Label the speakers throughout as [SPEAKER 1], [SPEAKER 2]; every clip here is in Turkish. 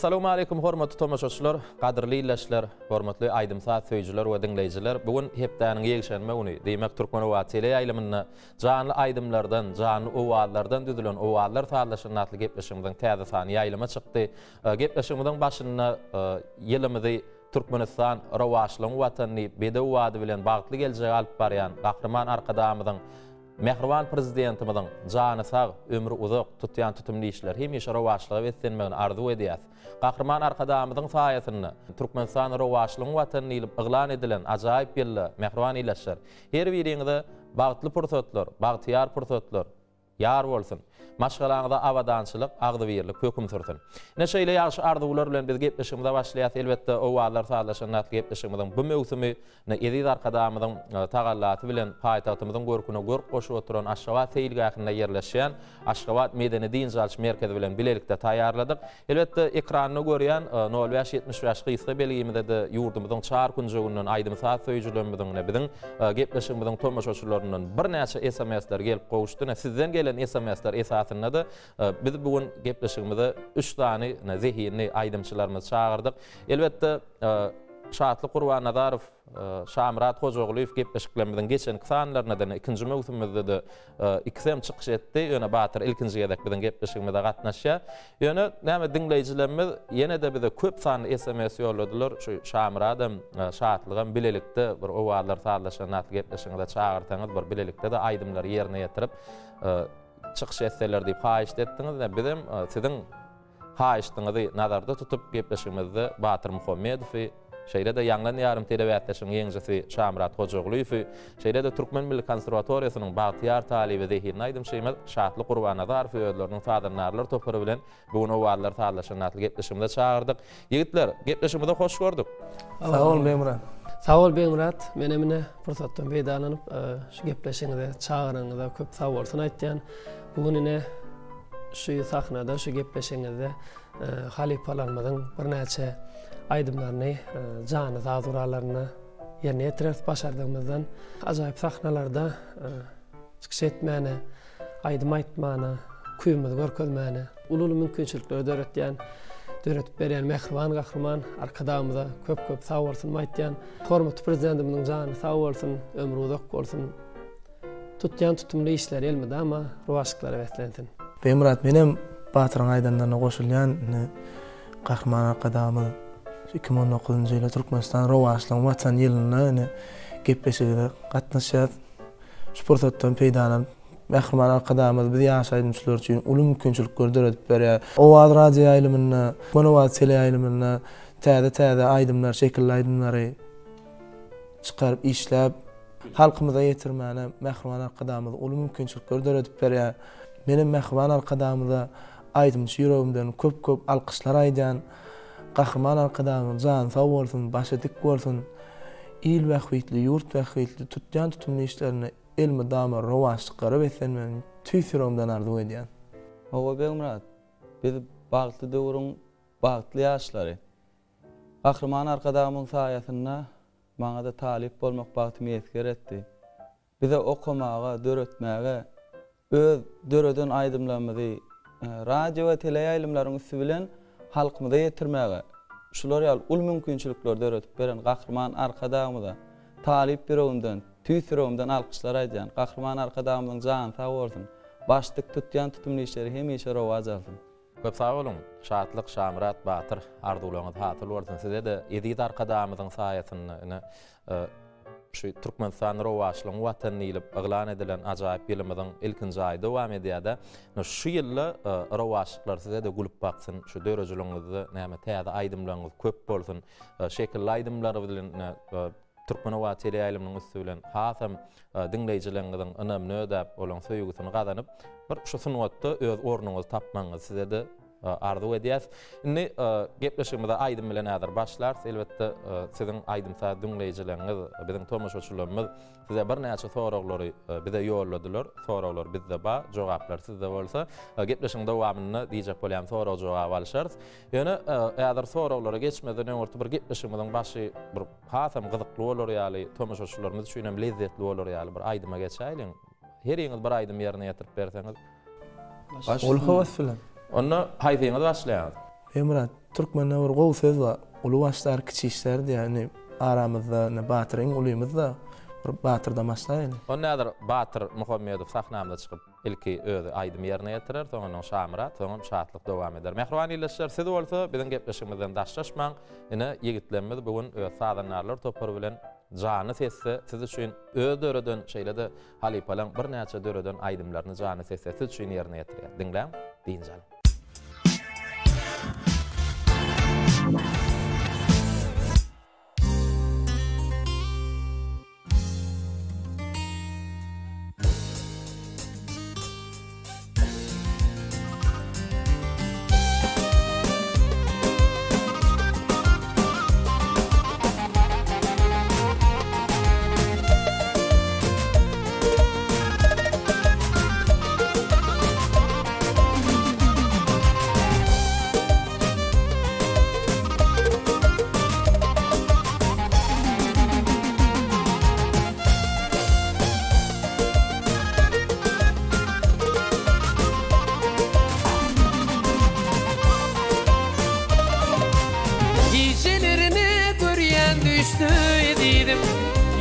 [SPEAKER 1] Assalamu alaykum hormatly tomaşaçylar, gadyrly illäşler, hormatly aýdymsat söýjüler we dinleýijiler. Bugun hepdäniň ýegişenme güni, diýmek Türkmen owa tele ýaýlymyna janly aýdymlardan, janly owallardan düzülen owallar taýlaşynatly gepleşigimiň täze sany ýaýlyma çykdy. Gepleşigimiň başyna ýylymyzy Türkmenistan rawaşlygyň watany bede wady bilen bagtly geljek alyp barýan gahrman arkadamyzyň Mehriban prezidentimiň jany sag, ömrü uzak tutýan tutumly işler hemişe rawaşlygy etsenmegini arzu edýär. Gahrman arkadamyzyň saýasyny Türkmenistan rawaşlygyň watany ýylyp yglan edilen ajaýyp ýyly mehriban ýylaşlar. Her biriňizde bagtly pursatlar, bagtyar pursatlar ýar bolsun. Maşgalaňyzda awadançylyk, agdybirlik hökm sürsin. Neşeýle ýaşy arzuwlar bilen biz gepleşigimize başlaýas. Elbetde owallar saýlaşanatly gepleşigimiziň bu mewsumi Edid arkadamyzyň tagallatı bilen paýtagtymyzyň görküne görk goşup oturan Aşgabat seýilgahynda ýerleşýän Aşgabat Medeni Dinjalç merkezi bilen bilelikde taýýarladyk. Elbetde ekranyny görýän 05-75 gysga belgimizde de ýurdumyzyň çar günjeginiň aýdymsat söýjülerimiziň biziň gepleşigimiziň tomaşaçylarynyň bir näçe SMS-ler gelip gowuşdy. Sizden gelen SMS-ler esasında da biz bugün gepleşigimizde 3 tane zehirli aýdymçylarymyzy çağırdyk. Elbetde Şatly Gurban Nazarow, Şamrat Hojaglyw gepleşiklerimiziň geçenki sanlaryna da ikinji mewsumymyzda da ikisem çykyş etdi. Ýöne Batyr ilkinji gedek biziň gepleşigimizde gatnaşýar. Ýöne näme dinleýijilerimiz ýene de bize köp sanly SMS ýolladylar. Şu Şamradym, Şatlygam bilelikde bir owallar saýlaşanatly gepleşigimizde çağırtaňyz bir bilelikde de aýdymlary ýerine ýetirip çykyş etseler diýip haýyş etdiňiz we bizim siziň haýyşdyňyzy nazarda tutup gepleşigimizde Batyr Muhammedow şeýle de ýanglan ýarym telewatdaşyň ýeňjisi Şamrat Hojaglyw, şeýle de Türkmen Milli Konserwatoriýasynyň bagtyar talibi zehirli aýdymçymyz Şatly Gurban Nazarow öýleriniň sadanlarlar topary bilen bugün owallar taýlaşanatly gepleşigimizde çağırdyk. Ýigitler, gepleşigimizde hoş gördük.
[SPEAKER 2] Sağ ol Beýmurat.
[SPEAKER 3] Sağ ol Beýmurat, mene pursatdan beýdananyp şu gepleşiňizde çağıryňyza köp sag bolsun aýtýan. Bugün ine şu sahnada şu gepleşiňizde halifalarymyzyň bir näçe aýdymlaryny, jany zaduralaryny ýerine ýetirip başardygymyzdan ajaýyp sahnalarda çykyş etmäni, aýdym aýtmany, kuýumyzy görkezmäni, ulul mümkinçilikleri döretip berýän mehriban gahrman arkadamyza köp sag bolsun aýtýan. Hormatly prezidentimiň jany sag bolsun, ömrü uzak bolsun. Tutýan tutumly işler elmedi ama ruwaşlyklara wetlensin.
[SPEAKER 2] Beýmurat, menem Batyryň aýdanlaryna goşulýan gahrman arkadamy 2019-njy ýyly Türkmenistan rawaşlygyň watan ýylyna gepleşigide gatnaşýar. Şu pursatdan peýdalanyp mehriban arkadamy biz ýaşaýdymçylar üçin uly mümkinçilikleri döretip berýär. Owal radio ýaýlymyna, owal tele ýaýlymyna täze aýdymlar, şekilli aýdymlary çykaryp işläp halkymyza ýetirmäne mehriban arkadamy uly mümkinçilikleri döretip berýär. Menim mehriban arkadamyza aýdymçy ýüregimden köp alkyşlar aýdýan gahrman arkadamy jan sag bolsun, başa dik bolsun, il wagtly, ýurt wagtly tutýan tutumly işlerini elmi dama rawaşlyklary wetlenmegini tüýsürümden arzu edýän.
[SPEAKER 4] Owa Beýmurat, biz bagtly döwrüň bagtly ýaşlary gahrman arkadamyň saýasyna maňa da talip bolmak bagtymy ýetger etdi. Bize okumaga, döretmäge, öz döreden aýdymlarymyzy radio we tele ýaýlymlaryň üstü bilen halkymyza ýetirmäge, şular ýaly ul mümkinçilikler döretip beren gahrman arkadamyza talip biregimden, tüýsürümden alkyşlar aýdýan gahrman arkadamyň jany sag bolsun, başlyk tutýan tutumly işleri hemişe rowaj alsyn.
[SPEAKER 1] Köp sag bolun. Şatlyk, Şamrat, Batyr arzuwlaryňyz hatyr bolsun. Size de Edid arkadamyzyň saýasyny şu Türkmenistan rawaşlygyň watany ýylyp yglan edilen ajaýyp ýylymyzyň ilkinji aýda dowam edýär. Şu ýylla rawaşlyklar size de gulup baksyn, şu dörejiliginizi näme täze aýdymlaryňyz köp bolsun, şekilli aýdymlary bilen Türkmen owa tele ýaýlymynyň üstü bilen hasam dinleýijileriniň önemli ödäp olan söýgüsini gazanyp bir şu sunwatda öz ornuňyzy tapmaňyz size de arzu edýäs. Indi gepleşigimizde aýdym bilen äder başlar. Elbetde siziň aýdymsa dinleýijileriniz, biziň tomaşaçylarymyz size bir näçe soraglary bize ýolladylar. Soraglar bizde ba, jogaplar sizde bolsa, gepleşigiň dowamyny diýjek bolýan soraw jogap alşarys. Ýöne äder soraglary geçmeden öňürti bir gepleşigimiziň başy bir hasam gyzykly bolar ýaly tomaşaçylarymyz üçin hem lezzetli bolar ýaly bir aýdyma geçäýliň. Her ýyňyz bir aýdym ýerine ýetirip berseňiz.
[SPEAKER 2] Ol hawas bilen.
[SPEAKER 1] Onu hayfeňiz başlaýar.
[SPEAKER 2] Beýmurat, Türkmenne bir gowy söz bar. Ulu başlar kiçikler diýeni aramyzda ne batyryň ulymyzda bir batyr damaslayly.
[SPEAKER 1] O näder Batyr Muhammedow sahnamda çykyp ilki özi aýdym ýerine ýetirer, soňra şamrat, soňra şatlyk dowam eder. Mehriban ýylyşlar siz bolsa biziň gepleşigimizden daşlaşmaň. Ine ýigitlerimiz bugun öz sadanlarlar topar bilen jany sesse siz üçin öz döredön şeýlede halipalaň bir näçe döredön aýdymlaryny jany sesse siz üçin ýerine ýetirer. Diňläň, diýinjal.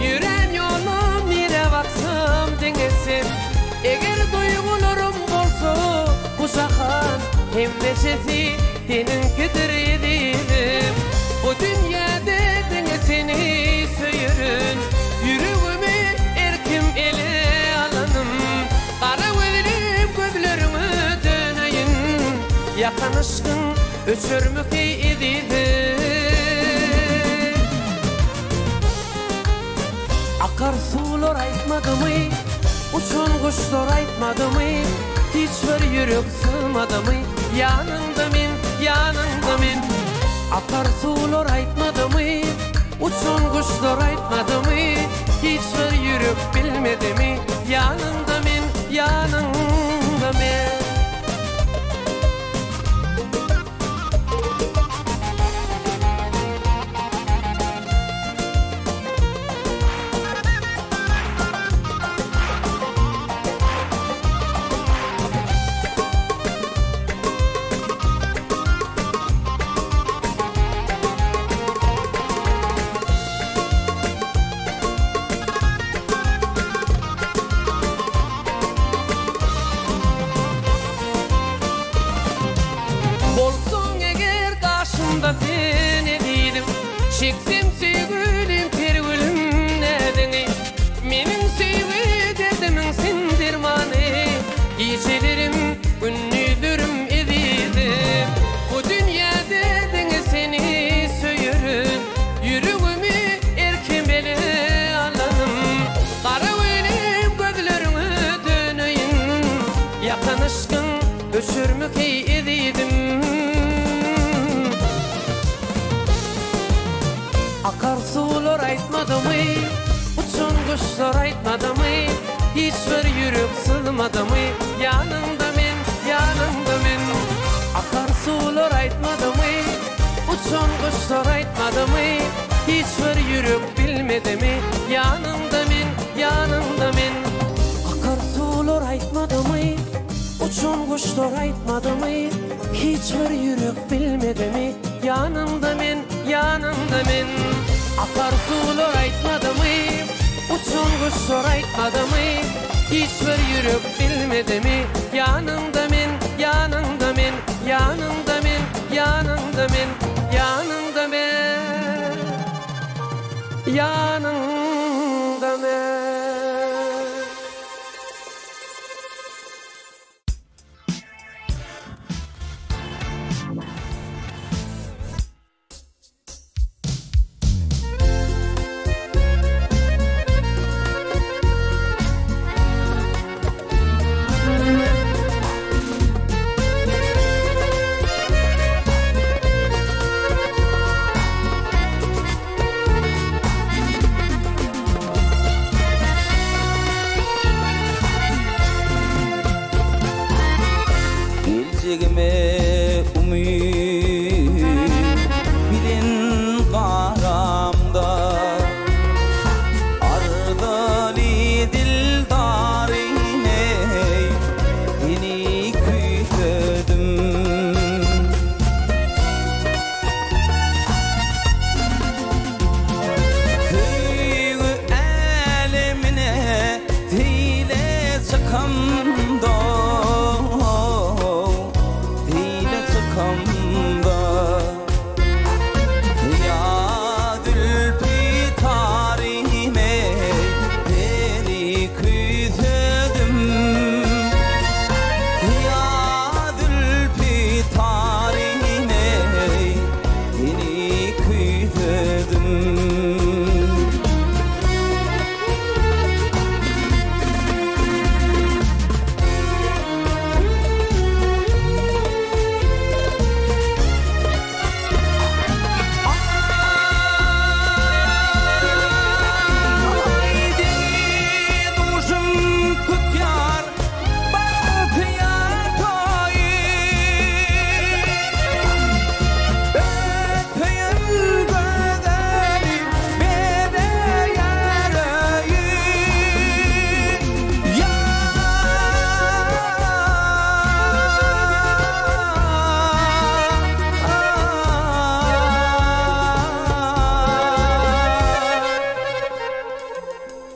[SPEAKER 5] Yüren yolum nire baksam dengesin. Eger duygularim bolsa uşakan hemleşesi teninkidir edim. Bu dünyada dengesini söyürün. Yüreğimi erkim ele alanım. Kara gözlerim gözlerime döneyim. Yakan aşkın öçürmük edim. Akar sular aytmadymy, uçan kuşlar aytmadymy, hiç bir yürek sığmadymy, yanında men. Akar sular aytmadymy, uçan kuşlar aytmadymy, hiç bir yürek bilmedimi, yanında men. Çeksim sevgilim pergülüm nedeni, menin sevgi derdimin sindirmani. Gecelerim gündüzlerim edidim. Bu dünyada denge seni söyürün. Yüreğimi erkemeli alanım. Kara gözlerim gözlerime döneyim. Yakan aşkın öçürmük edidim. Akar sular aytmadymy, uçan kuşlar aytmadymy, hiç bir yürek sığmadymy, yanında men. Akar sular aytmadymy, uçan kuşlar aytmadymy, hiç bir yürek bilmedimi, yanında men. Akar sular aytmadymy, uçan kuşlar aytmadymy, hiç bir yürek bilmedimi, yanında men. Akar sular aytmadymy, uçan kuşlar aytmadymy, hiç bir yürek bilmedimi, yanında men.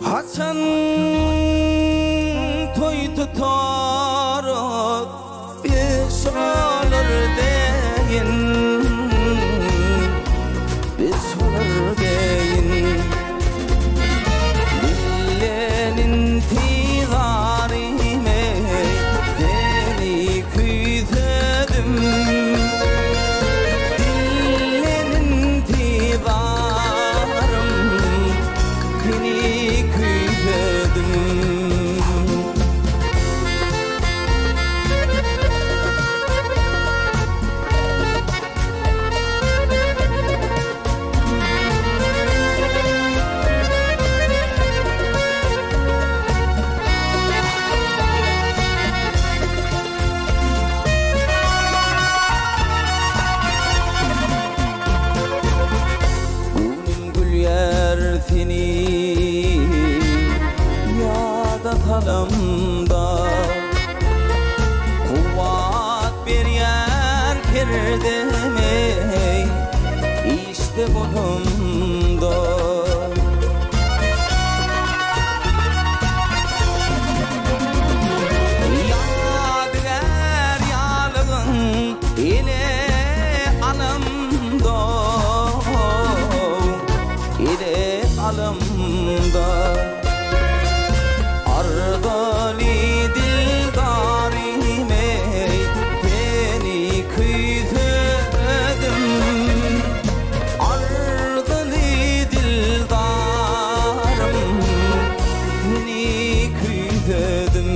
[SPEAKER 6] Haçan toy tutarıp biz olur deyin, biz olur deyin. Dillenin tidarime beni küydedim, dillenin tidarım beni küydedim. Seni yad atalımda kuvvet bir yer kirdemey işte bunumda. Yadigar yalığın ile anımda, ile alımda ardali dildarime beni küydedim, ardali dildarım beni küydedim.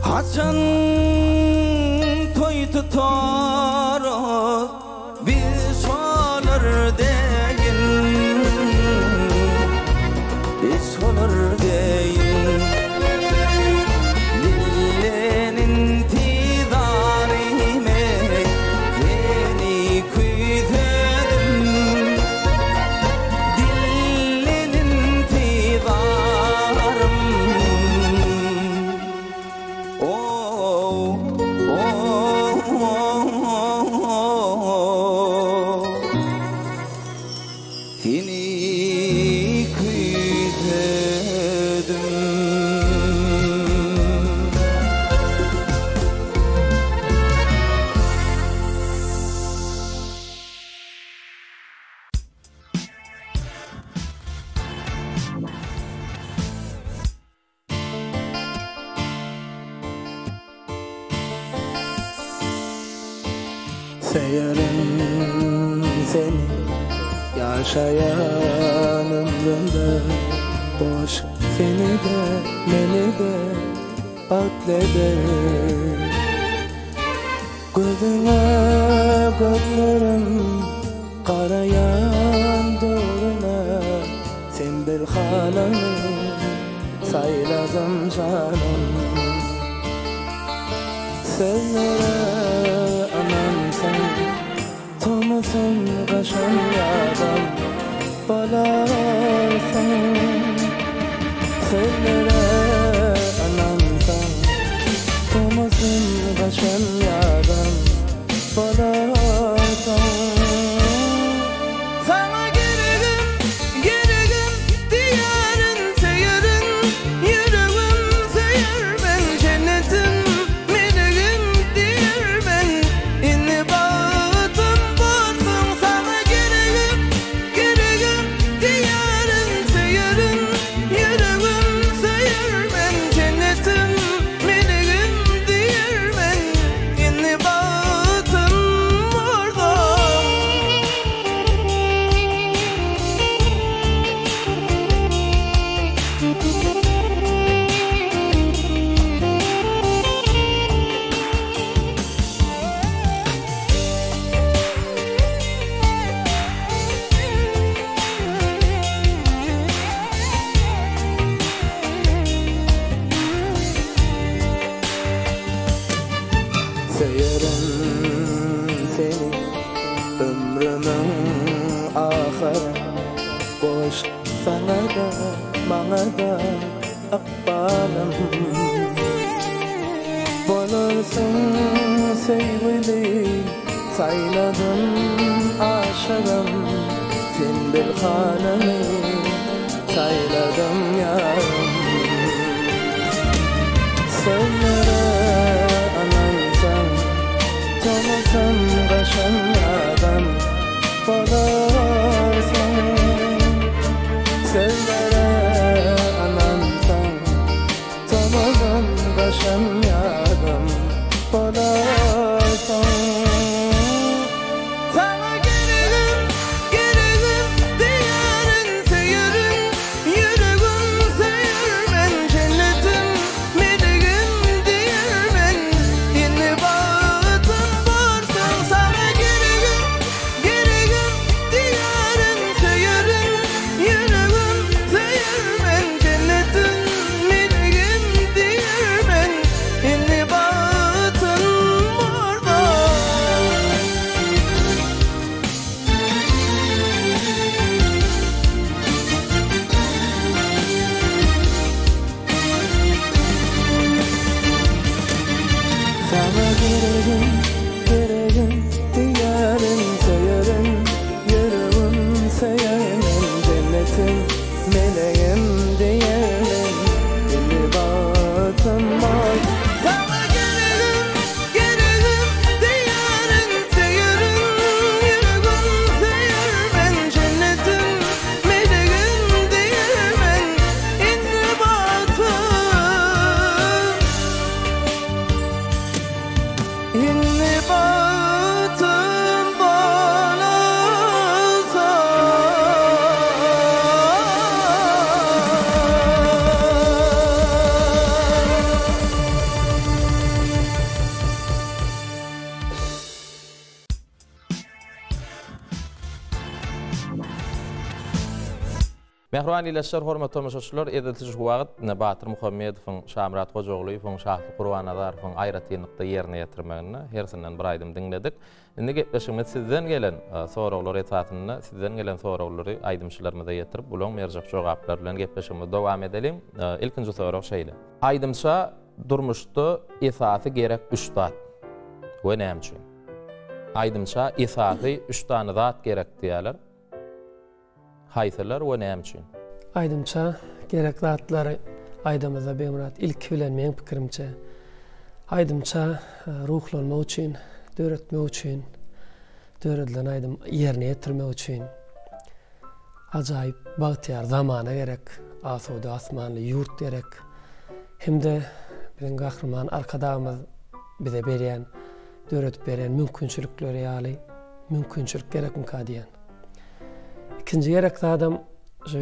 [SPEAKER 6] Haçan toy tutarıp biz olur deyin, biz olur deyin. Dillenin tidarime beni küydedim, dillenin tidarım seni küydedim.
[SPEAKER 2] Seyerim seni yaşayan ömrümde, boş seni de beni de akleder. Gözüne gözlerim karayan doğruna, sen bir halanı sayladım canım. Sevlere anam sen, tomasın kaşan yadan balarsın. Sevlere anam sen, tomasın kaşan yadan balarsın.
[SPEAKER 6] Sana gerilim diyarın seyerin, yüreğim seyer ben cennetim. In the
[SPEAKER 2] ahir boş sana da bana da akbalım bolarsan sevgili sayladım aşığım sen bil halimi sayladım yarım senlere anansan tanısam kaşan adam bolarsan senlere anansan tanısam kaşan adam bolarsan
[SPEAKER 1] Mehruan ileşler hormat tamaşaçylar ediltiş wagt Batır Muhammedowyň Şamrat Hojaoğluýyň şahly Qur'an adaryň aýratynlykda ýerine ýetirmegini hersinden bir aýdym diňledik. Indi gepleşigimiz sizden gelen soraglary etatynda sizden gelen soraglary aýdymçylarymyza ýetirip bulan merjek jogaplar bilen gepleşigimiz dowam edelim. Ilkinji sorag şeýle. Aýdymça durmuşda esasy gerek 3 zat. Bu näme üçin? Aýdymça esasy 3 tane zat gerek diýerler. Haysalar we näme üçin?
[SPEAKER 3] Aýdymça gerek zatlary aýdymyza beýmurat ilk bilen meň pikirimçe aýdymça ruhlanmak üçin, döretmek üçin, döredilen aýdym ýerine ýetirmek üçin ajaýyp bagtyar zamana gerek, asuda asmanly ýurt gerek. Hemde biziň gahrman arkadamyz bize berýän, döretip berýän mümkinçilikleri ýaly mümkinçilik gerekmi diýen. İkinci gerek adam şu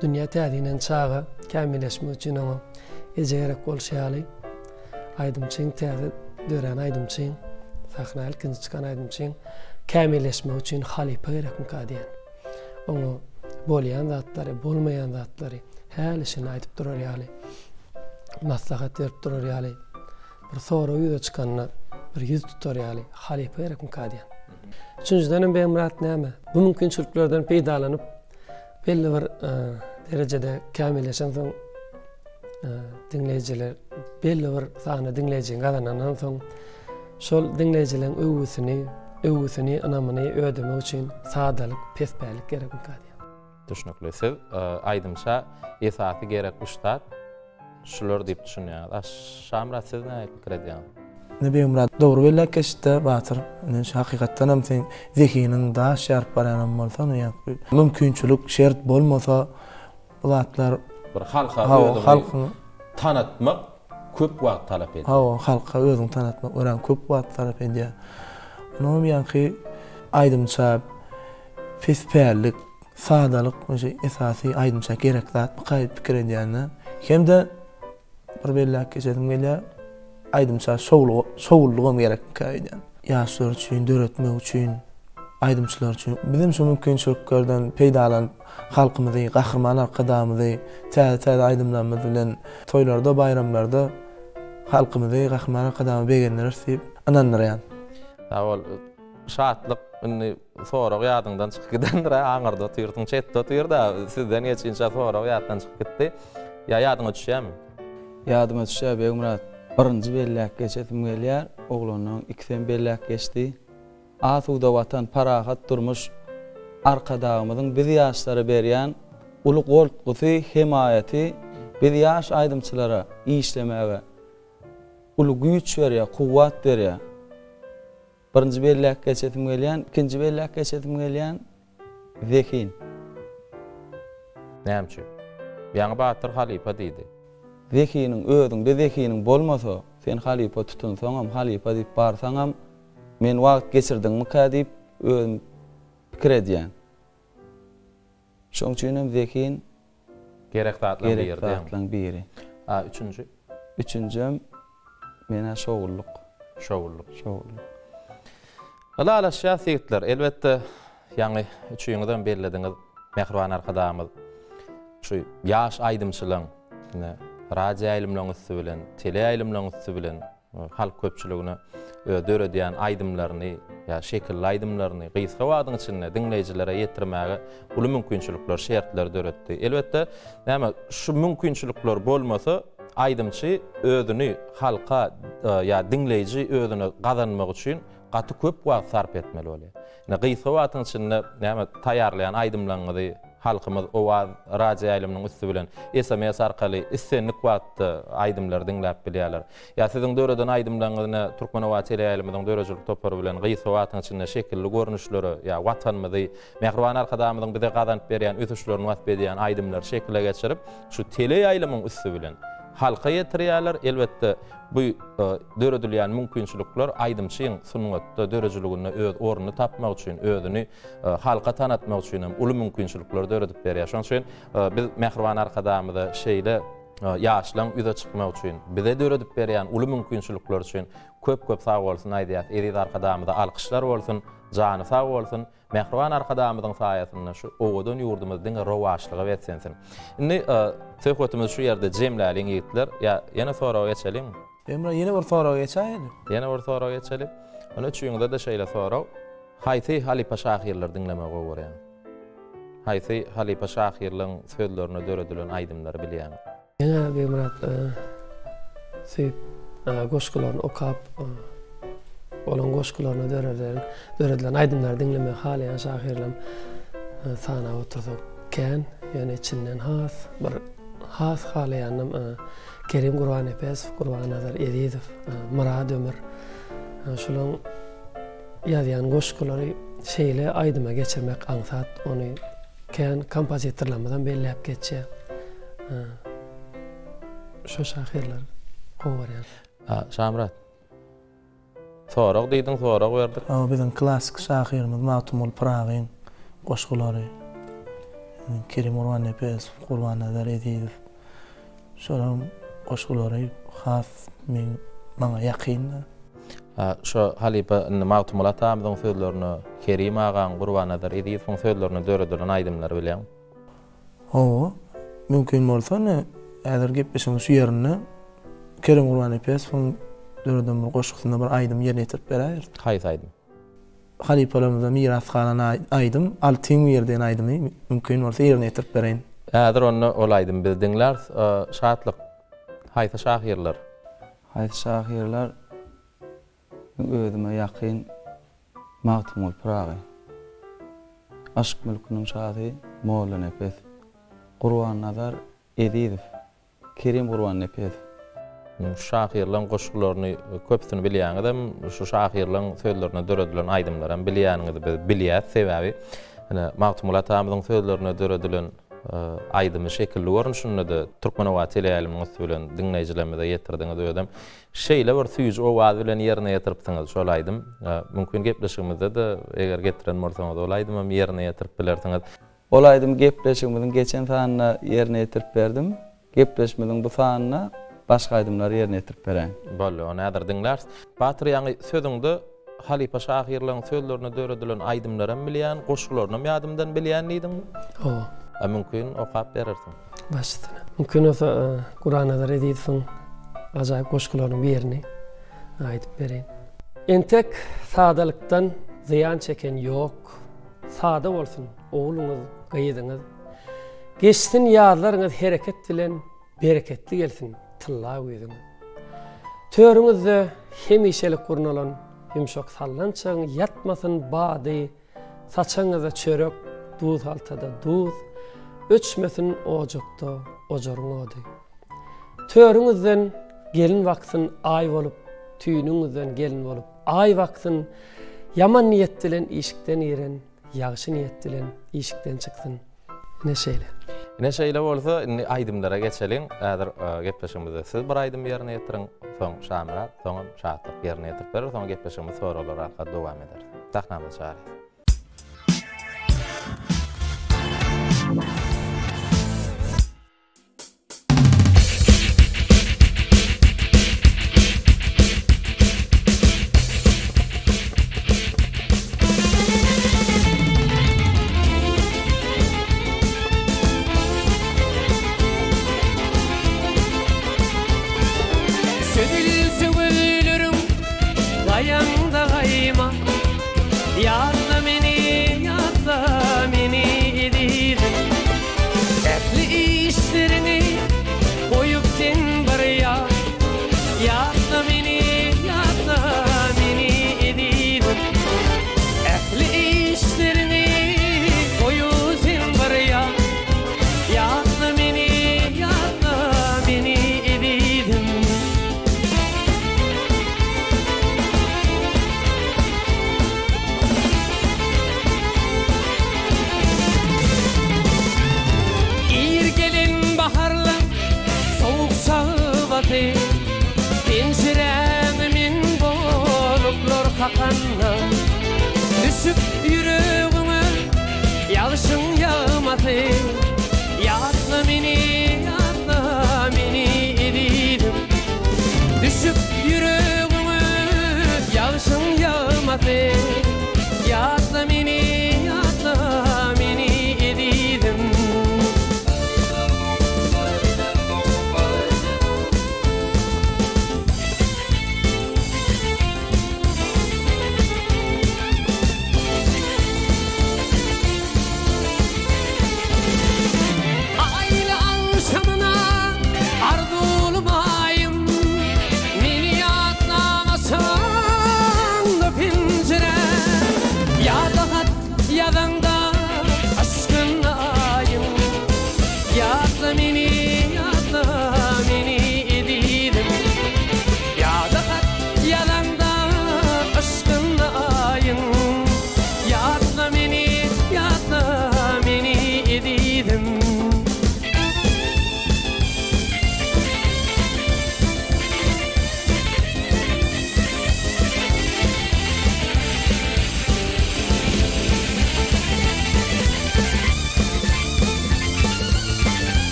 [SPEAKER 3] dünya täzinen çağa kämilleşmek üçin oňa eje gerek bolşaly. Aýdymçyň täze dören aýdymçyň, sahna ilkinji çykan aýdymçyň kämilleşmek üçin halipa gerekmi diýen. Oňa bolýan zatlary, bolmaýan zatlary häl işini aýdyp durar ýaly. Maslahat berip durar ýaly. Bir soru ýüze çykanna bir ýüz tutar ýaly halipa gerekmi diýen. Üçüncüden beýim murat näme? Bu mümkinçiliklerden peýdalanyp belli bir derejede kämilleşen soň dinleýijiler belli bir sany dinleýijiň gazanandan soň şol dinleýijileň öwüsini anamyny ödemek üçin sadalyk, pespälik gerekmi diýen.
[SPEAKER 1] Düşünükli. Siz aýdymça esasy gerek 3 zat şular diýip düşünýär. Şamrat siz näme pikir edýär?
[SPEAKER 2] Nebiyim Murat doğru bella keşte Batır. Hakikaten hem sen zihinin daha şerp baranam bolsa ne ýa mümkinçilik şert bolmasa bulatlar
[SPEAKER 1] bir halka tanatmak köp wagt talap edýär.
[SPEAKER 2] Halka özüň tanatmak ören köp wagt talap edýär. Onuň ýa-ki aýdymça pespälik, sadalyk we esasy aýdymça gerek zat gaýyp pikir edýärler. Hemde bir bella keşedim gelýär. Aýdymça şowullugam gerek diýen. Ýaşlar üçin, döretmek üçin, aýdymçylar üçin bizim şu mümkinçiliklerden peýdalanyp halkymyzy, gahrman arkadamyzy, täze aýdymlarymyz bilen toýlarda, bayramlarda halkymyzy, gahrman arkadamy begenler diýip ananlarýan.
[SPEAKER 1] Ol şatlyk inni sorak ýadyňdan çykyp gidendir, aňyrda tyrtyň çetde tyr da sizden geçinçe sorak ýadyňdan çykyp gitdi. Ya ýadyňa düşýärmi?
[SPEAKER 4] Ýadyma düşýär Begümrat. Birinji bellek geçetim gelýär, oglanyň ikiden bellek geçdi. Asuda watan parahat durmuş arkadağımızın biz ýaşlara berýän uly goltgusy himayeti biz ýaş aýdymçylara işlemäge uly güýç berýär, kuwwat berýär. Birinji bellek geçetim gelýän, ikinji bellek geçetim gelýän zekin.
[SPEAKER 1] Näme? Ýa-ni Batyr halipa diýdi.
[SPEAKER 4] Zekinin özüňde zekinin bolmasa, sen halipa tutunsaňam, halipa diýip barsaňam, men wagt geçirdiňmi ka diýip özüm pikir edýän. Şoň üçin zekin
[SPEAKER 1] Gerek
[SPEAKER 4] zatlaryň biri.
[SPEAKER 1] Üçüncü?
[SPEAKER 4] Üçüncüm mena şowulluk.
[SPEAKER 1] Şowulluk. Ala şäherlikler elbetde ýani üçüňizden bellädiňiz mehriban arkadaşymyz. Şu ýaş aýdymçylyň, radio aýlymlaryň üstü bilen, tele aýlymlaryň üstü bilen halk köpçüligini ödörediýän aýdymlaryny ýa şekilli aýdymlaryny gysga wagtyň içinde dinleýijilere ýetirmäge uly mümkinçilikler, şertler döretdi. Elbetde näme şu mümkinçilikler bolmasa aýdymçy özüni halka ýa dinleýiji özüni gazanmak üçin gaty köp wagt sarp etmeli bolýar. Gysga wagtyň içinde näme taýýarlayan aýdymlaryny halkymyz owaz radio aýlymynyň üstü bilen SMS arkaly issenlik wagtda aýdymlar dinläp bilýärler. Ýa siziň döredän aýdymlaryňyzy Türkmenowa tele aýlymynyň dörejilik topary bilen gysga wagtyň içinde şekilli görnüşleri ýa watanmyzy mehriban arkadaşymyzyň bize gazanyp berýän ötüşlerini wasp edýän aýdymlar şekile geçirip şu tele aýlymynyň üstü bilen halka ýetirýärler. Elbetde bu döredilýän mümkinçilikler aýdymçyň sungatda dörejiligine öz ornuny tapmak üçin, özüni halka tanatmak üçin uly mümkinçilikler döredip berýär. Şoň üçin biz mehriban arkadaşymyzy şeýle ýaşlaryň üze çykmak üçin, bize döredip berýän uly mümkinçilikler üçin köp sag bolsun aýdýar. Eri arkadaşymyza alkyşlar bolsun, jany sag bolsun. Mehriban arkadaşymyzyň saýasynda şu owadan ýurdumyzdyň rowaşlygy betsensin. Indi söhbetimiz şu ýerde jemläliň ýigitler. Ýa-ni soraga geçelim.
[SPEAKER 2] Emre ýene bir soraga geçäýin.
[SPEAKER 1] Ýene bir soraga geçelim. Onu üçüňizde de şeýle sorag. Haýsy halipa şahyrlar dinlemek goýarýan. Haýsy halipa şahyrlaryň sözlerini döredilen aýdymlary bilýän.
[SPEAKER 3] Ýene Begümrat goşgularyny okap olan goşgularyny döredilen aýdymlary dinlemek halaýan şahyrlar sana otursak kän, ýöne içinden has halaýanym Kerim Gurban Epes, Gurban Nazar Edizow, Murad Ömer. Şolaryň ýazýan goşgulary şeýle aýdyma geçirmek aňsat, ony kän kompozitorlarymyzdan belläp geçýär. Şo şahyrlar goýarýan.
[SPEAKER 1] Şamrat. Sorag diýdiň, sorag berdik.
[SPEAKER 2] Biziň klassik şahyrymyz Matumul Pragyň goşgulary. Kerim Gurban Epes, Gurban Nazar Edizow. Şolaryň goşgulary has maňa ýakyn.
[SPEAKER 1] Şo halipa Matumul atamyzyň sözlerini, Kerim agaň, Gurban Nazar Edizowyň sözlerini döredilen aýdymlary bilýän.
[SPEAKER 2] Mümkin bolsa häzir gepleşiň şu ýerine Kerim Gurban Epesowyň döreden bir goşgysyna bir aýdym ýerine ýetirip berýär.
[SPEAKER 1] Haýsy aýdym?
[SPEAKER 2] Halipalarymyza miras galan aýdym, altyň ýerden aýdymy mümkin bolsa ýerine ýetirip bereýin.
[SPEAKER 1] Häzir onu olaýdym bildiňler, şatlyk. Haýsy şahyrlar?
[SPEAKER 4] Haýsy şahyrlar özüme ýakyn Matumul Pragy. Aşk mülküniň şahy Moğlan Epes, Gurban Nazar Edizow, Kerim Gurban Epes.
[SPEAKER 1] Şahyrlaryň goşgularyny köpsini bilýäňizem, şu şahyrlaryň sözlerini döredilen aýdymlary bilýäňizi bilýär sebäbi. Matumul atamyzyň sözlerini döredilen aýdymy şekilli görnüşinde de Türkmenowa tele aýlymynyň üstü bilen dinleýijilerimize ýetirdiňiz öýdem. Şeýle bir süýüj owaz bilen ýerine ýetiripsiňiz şol aýdym. Mümkin gepleşigimizde de eger getiren bolsaňyz ol aýdymy ýerine ýetirip bilersiňiz.
[SPEAKER 4] Ol aýdym gepleşigimiziň geçen sanyna ýerine ýetirip berdim. Gepleşmediň bu sanyna başga aýdymlary ýerine ýetirip bereň.
[SPEAKER 1] Bolly, onu häzir dinlärs. Batyr ýa-ni sözüňde halipa şahyrlaryň sözlerini döredilen aýdymlary bilýän, goşgularyny ýadymdan bilýän diýdiňmi? Mümkin okap berersiň.
[SPEAKER 3] Başdyna. Mümkin olsa Gurban Nazar Edizowyň ajaýyp goşgularynyň birini aýdyp bereýin. Entek sadalykdan ziyan çeken yok. Sada bolsun, oğluňyz, gyýdyňyz. Geçsin ýazlaryňyz hereket bilen bereketli gelsin, tylla göýdüňiz. Törüňizde hemişelik gurnalan, yumşak sallançaň yatmasyn bady, saçaňyza çörek, duz haltada duz, öçmesin ojakda, ojaryň ody. Törüňizden gelin wagtyn ay bolup, tüýnüňizden gelin bolup, ay wagtyn yaman niyet bilen işikden ýeren, ýagşy niyet bilen işikden çyksyn. Neşeyle.
[SPEAKER 1] Neşeyle bolsa aýdymlara geçelim. Häzir gepleşigimizde siz bir aýdym ýerine ýetiriň, soň Şamrat, soň Şatlyk ýerine ýetirip berer, soň gepleşigimiz soralar arka dowam eder. Tahnamyz çary.
[SPEAKER 5] Düşüp yüreğime yalışın yağmadı. Yatla meni edidim. Düşüp yüreğime yalışın yağmadı. Yatla meni edidim.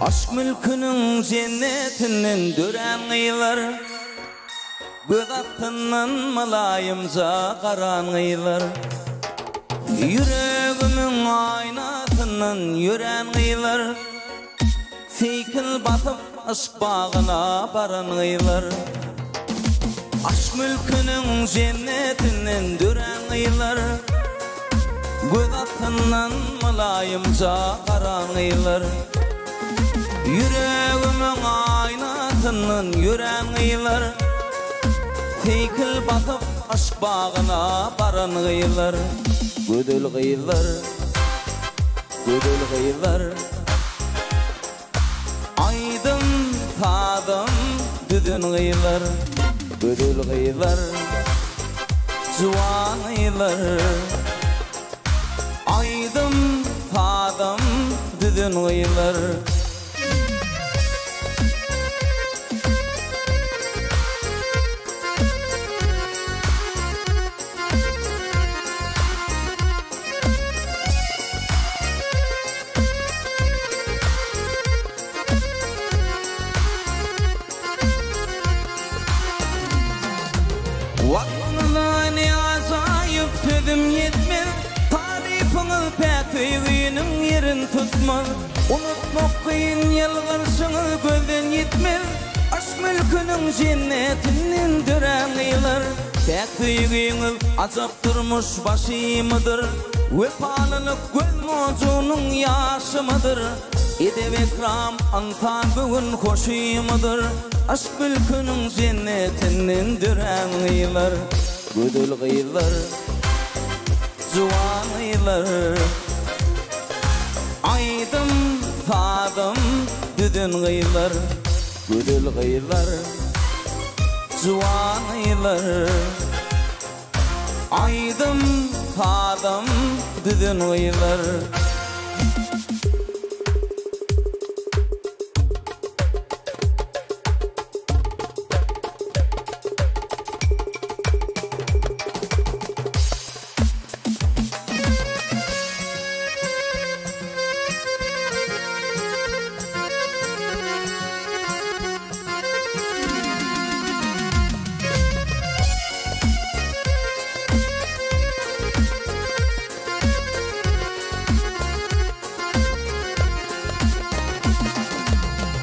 [SPEAKER 6] Aşk mülkünün cennetinden düren gıylar, göz attından malayımza karan gıylar. Yüreğimin aynasından yüren gıylar Seykil basıp aşk bağına baran gıylar Aşk mülkünün cennetinden düren gıylar Göz altından mülayimca karan gıylar Yüreğimin aynasından yüren gıylar Seykil basıp aşk bağına baran gıylar Gödül gıylar Aydım tadım düdün gıylar Gödül gıylar Juan gıylar Aydım tadım düdün gıylar Vaktini azayıp tüdüm yetmez Tarifini pek öyünün yerin tutmaz Unutmak kıyın yalvarsını gözden yetmez Aşk mülkünün cennetinden düren gıylar Pek öyünün azap durmuş başımıdır Vefalılık göz mocunun yaşımıdır Edeb ekram antan bugün hoşuymudur Aşk mülkünün cennetinden düren gıylar Gödül gıylar Juan gıylar Aydım tadım düdün gıylar Gödül gıylar Juan gıylar Aydım tadım düdün gıylar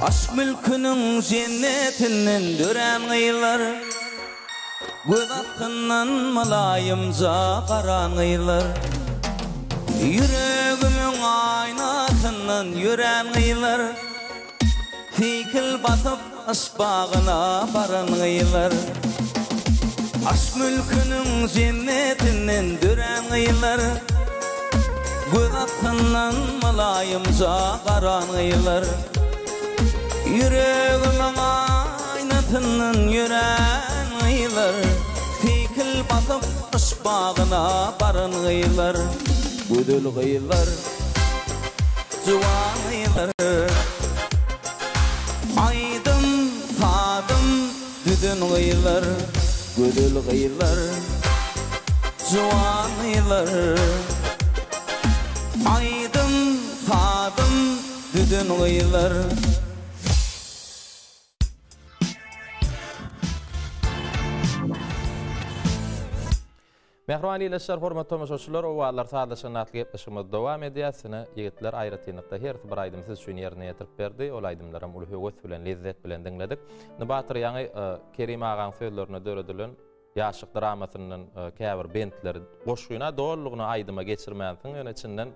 [SPEAKER 6] Aşk mülkünün cennetinden düren gıylar Göz altından mülayimca karan gıylar Yüreğimin aynasından yüren gıylar Fikil basıp aşk bağına baran gıylar Aşk mülkünün cennetinden düren gıylar Göz altından mülayimca karan gıylar Yüreğimin aynasından yüren gıylar Fikil basıp aşk bağına baran gıylar Gödül gıylar Juan gıylar Aydım tadım düdün gıylar Gödül gıylar Juan gıylar Aydım tadım düdün gıylar
[SPEAKER 1] Mehruani ileşler, hormat tomaşaçylar, owalar saatlaşan atly gepleşigimiz dowam edýär. Ýigitler aýratynykda her bir aýdym siz üçin ýerine ýetirip berdi. Ol aýdymlaram uly höwes bilen, lezzet bilen diňledik. Nabatyr ýaňy Kerim agaň sözlerine döredilen ýaşyk dramasynyň käbir bentleri goşgyna dollugyna aýdyma geçirmänsiň. Ýöne içinden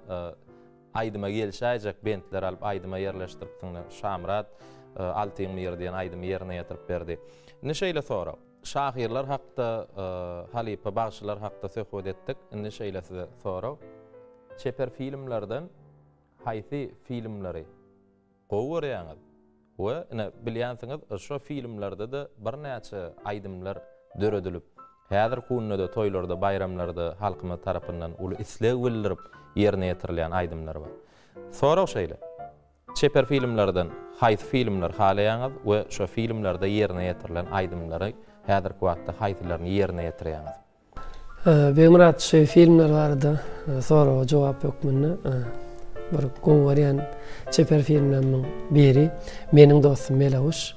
[SPEAKER 1] aýdyma gelişäjek bentler alyp aýdyma ýerleşdiripdiň. Şamrat, Altyň Mir diýen aýdymy ýerine ýetirip berdi. Neşeýle sonra şahirler hakda halipa bagşylar hakda söhbet etdik. Indi şeýlesi sonra çeper filmlerden haýsy filmleri gowurýaňyz we bilýänsiňiz şo filmlerde de bir näçe aýdymlar döredilip häzir kununda toýlarda bayramlarda halkymy tarapyndan uly isleg bildirip ýerine ýetirilýän aýdymlar bar. Sonra şeýle çeper filmlerden haýsy filmler halaýaňyz we şo filmlerde ýerine ýetirilen aýdymlary häzir wagtda haýsylaryny ýerine ýetirýäňiz?
[SPEAKER 3] Beýmurat şu filmler bardy. Sonra jogap ýokmyny. Bir gowurýan çeper filmleriň biri meniň dostum Melahuş.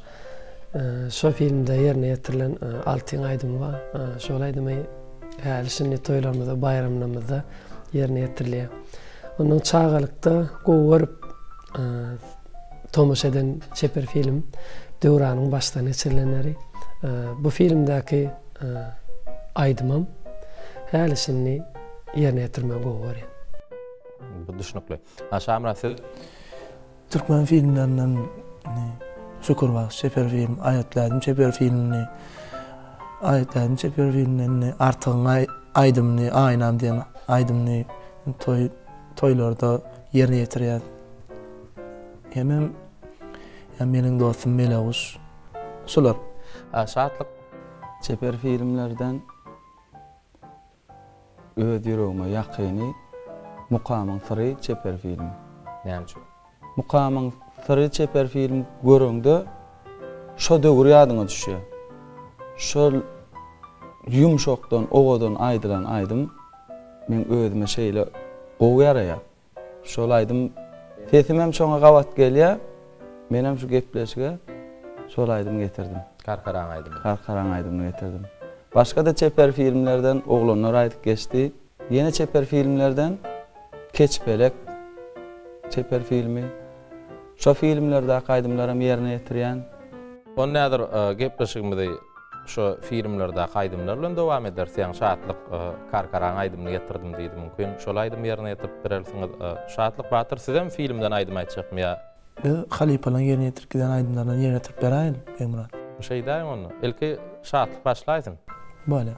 [SPEAKER 3] Şu filmde ýerine ýetirilen Altyň aýdym bar. Şol aýdymy häzir toýlarymyzda, bayramlarymyzda yerine getirilýär. Onun çağalıkta gowaryp tomaş eden çeper film döwranyň başdan geçirilenleri. Bu filmdäki aýdymam hälisini yerine getirmek gowarýar.
[SPEAKER 1] Bu düşünükli. Şamra siz
[SPEAKER 2] Türkmen filmlerinden Şükürbaş çeper film, Ayetladım çeper filmini, Ayetladım çeper filmini, Artağın aydımını, Aynam diyen aydımını toylarda yerine getirýär. Hemem meniň dostum Melawus. Şolar.
[SPEAKER 1] şatlyk
[SPEAKER 4] Çeper filmlerden öz ýüregime ýakyny Mukamyň Syry çeper filmi.
[SPEAKER 1] näçe?
[SPEAKER 4] Mukamyň Syry çeper film görüňde şo döwür ýadyňa düşýär. Şol yumşokdan, owadan aýdylan aýdym men özüme şeýle gowy şol aýdym sesim hem şoňa gawat gelýär. Men hem şu gepleşige şol aýdym getirdim.
[SPEAKER 1] Karkaraň aýdym.
[SPEAKER 4] Karkaraň aýdymny getirdim. Başga da çeper filmlerden oglanlar aýdyp geçdi. Ýene çeper filmlerden Keçpelek çeper filmi. Şo filmlerde aýdymlarym ýerine ýetirýän.
[SPEAKER 1] On nädir gepleşigimizde şo filmlerde aýdymlar bilen dowam ederseň şatlyk karkaraň aýdymny getirdim diýdi mümkin. Şol aýdym ýerine ýetirip berersiňiz. Şatlyk Batyr sizem filmden aýdym aýtjakmy ýa?
[SPEAKER 2] Halipalan yerine getirkiden aydımlardan yerine getirip berayın Emran.
[SPEAKER 1] Bu şey daýym onu. Elki şatlyk başlaýsyn.
[SPEAKER 2] Böyle.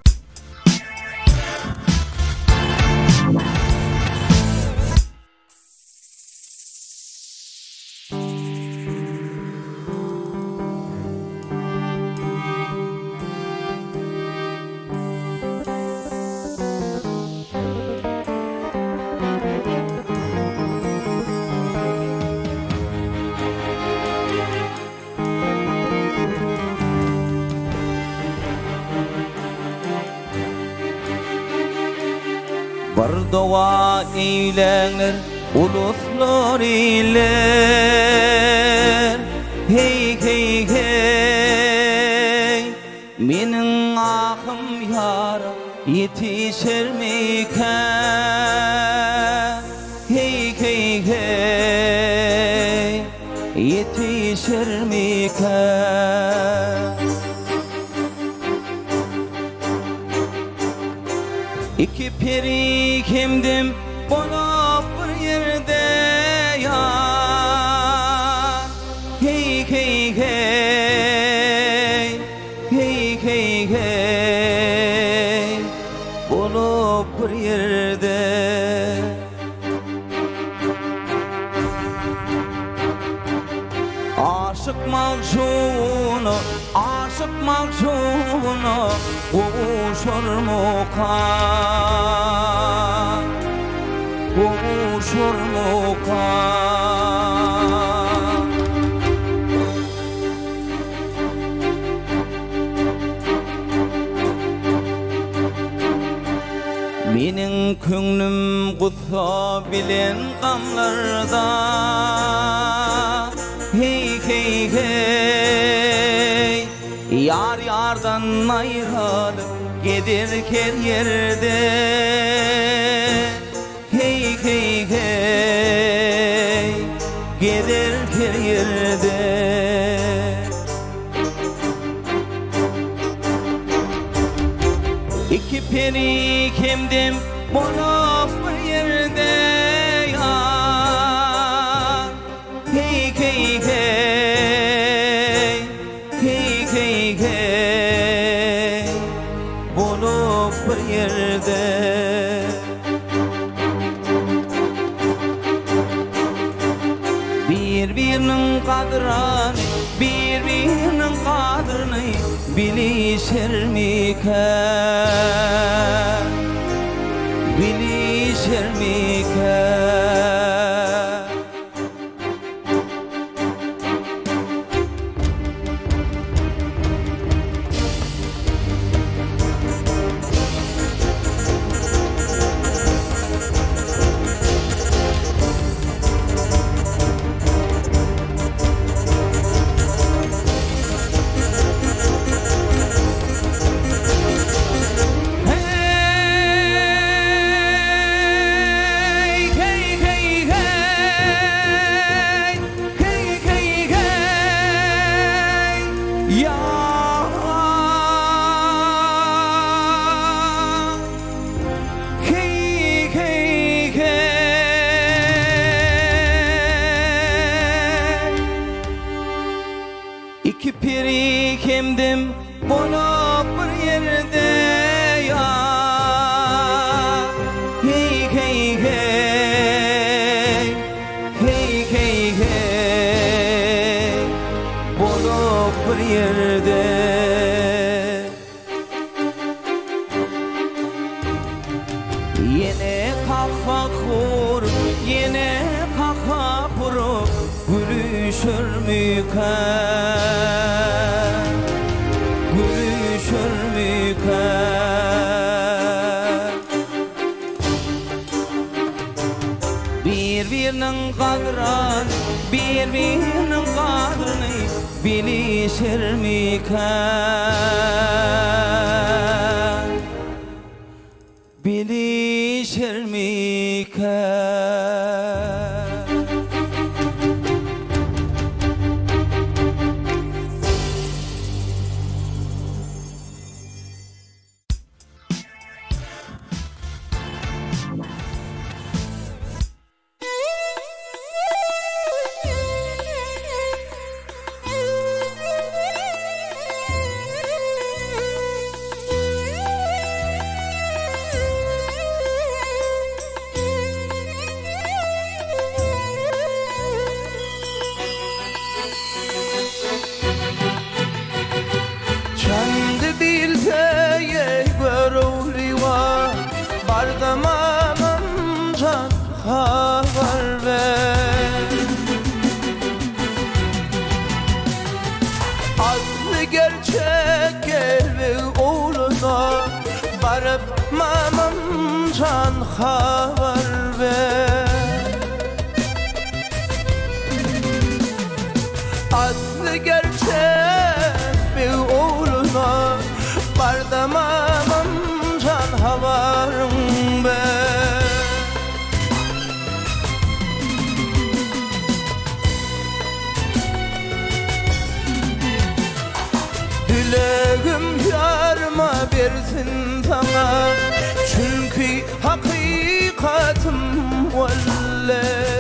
[SPEAKER 6] Bardowa eylenir uluslar eyler. Hey hey hey Minin ahım yara yetişir miken? Hey hey hey yetişir miken? İki peri kimdim bolup bir yerde ya. Hey hey hey hey hey hey bolup bir yerde. Aşık mahzunu Uşur mukan Uşur mukan Menin könglim gutsa bilen gamlarda. Hey hey hey Yar yardan ayrılıp giderken yerde. Hey hey hey giderken yerde. İki peri kimdim bolup bir yerde ya. Hey hey hey hey hey hey bolup bir yerde. Birbirinin kadrını bilişir miken? Bilişir miken? İki piri kemdim bolup bir yerde ya. Hey hey hey, hey hey hey, bolup bir yerde. Yine kahva kur, yine kahva kurup gülüşür müken, gülüşür müken. Birbirinin kadran, birbirinin kadrini bilişir müken, bilişir müken. Haber ver. Aslı gerçek bir oğluna bardamamam can havarım ver. Dileğim yarma versin sana, çünkü hakikatim vallahi.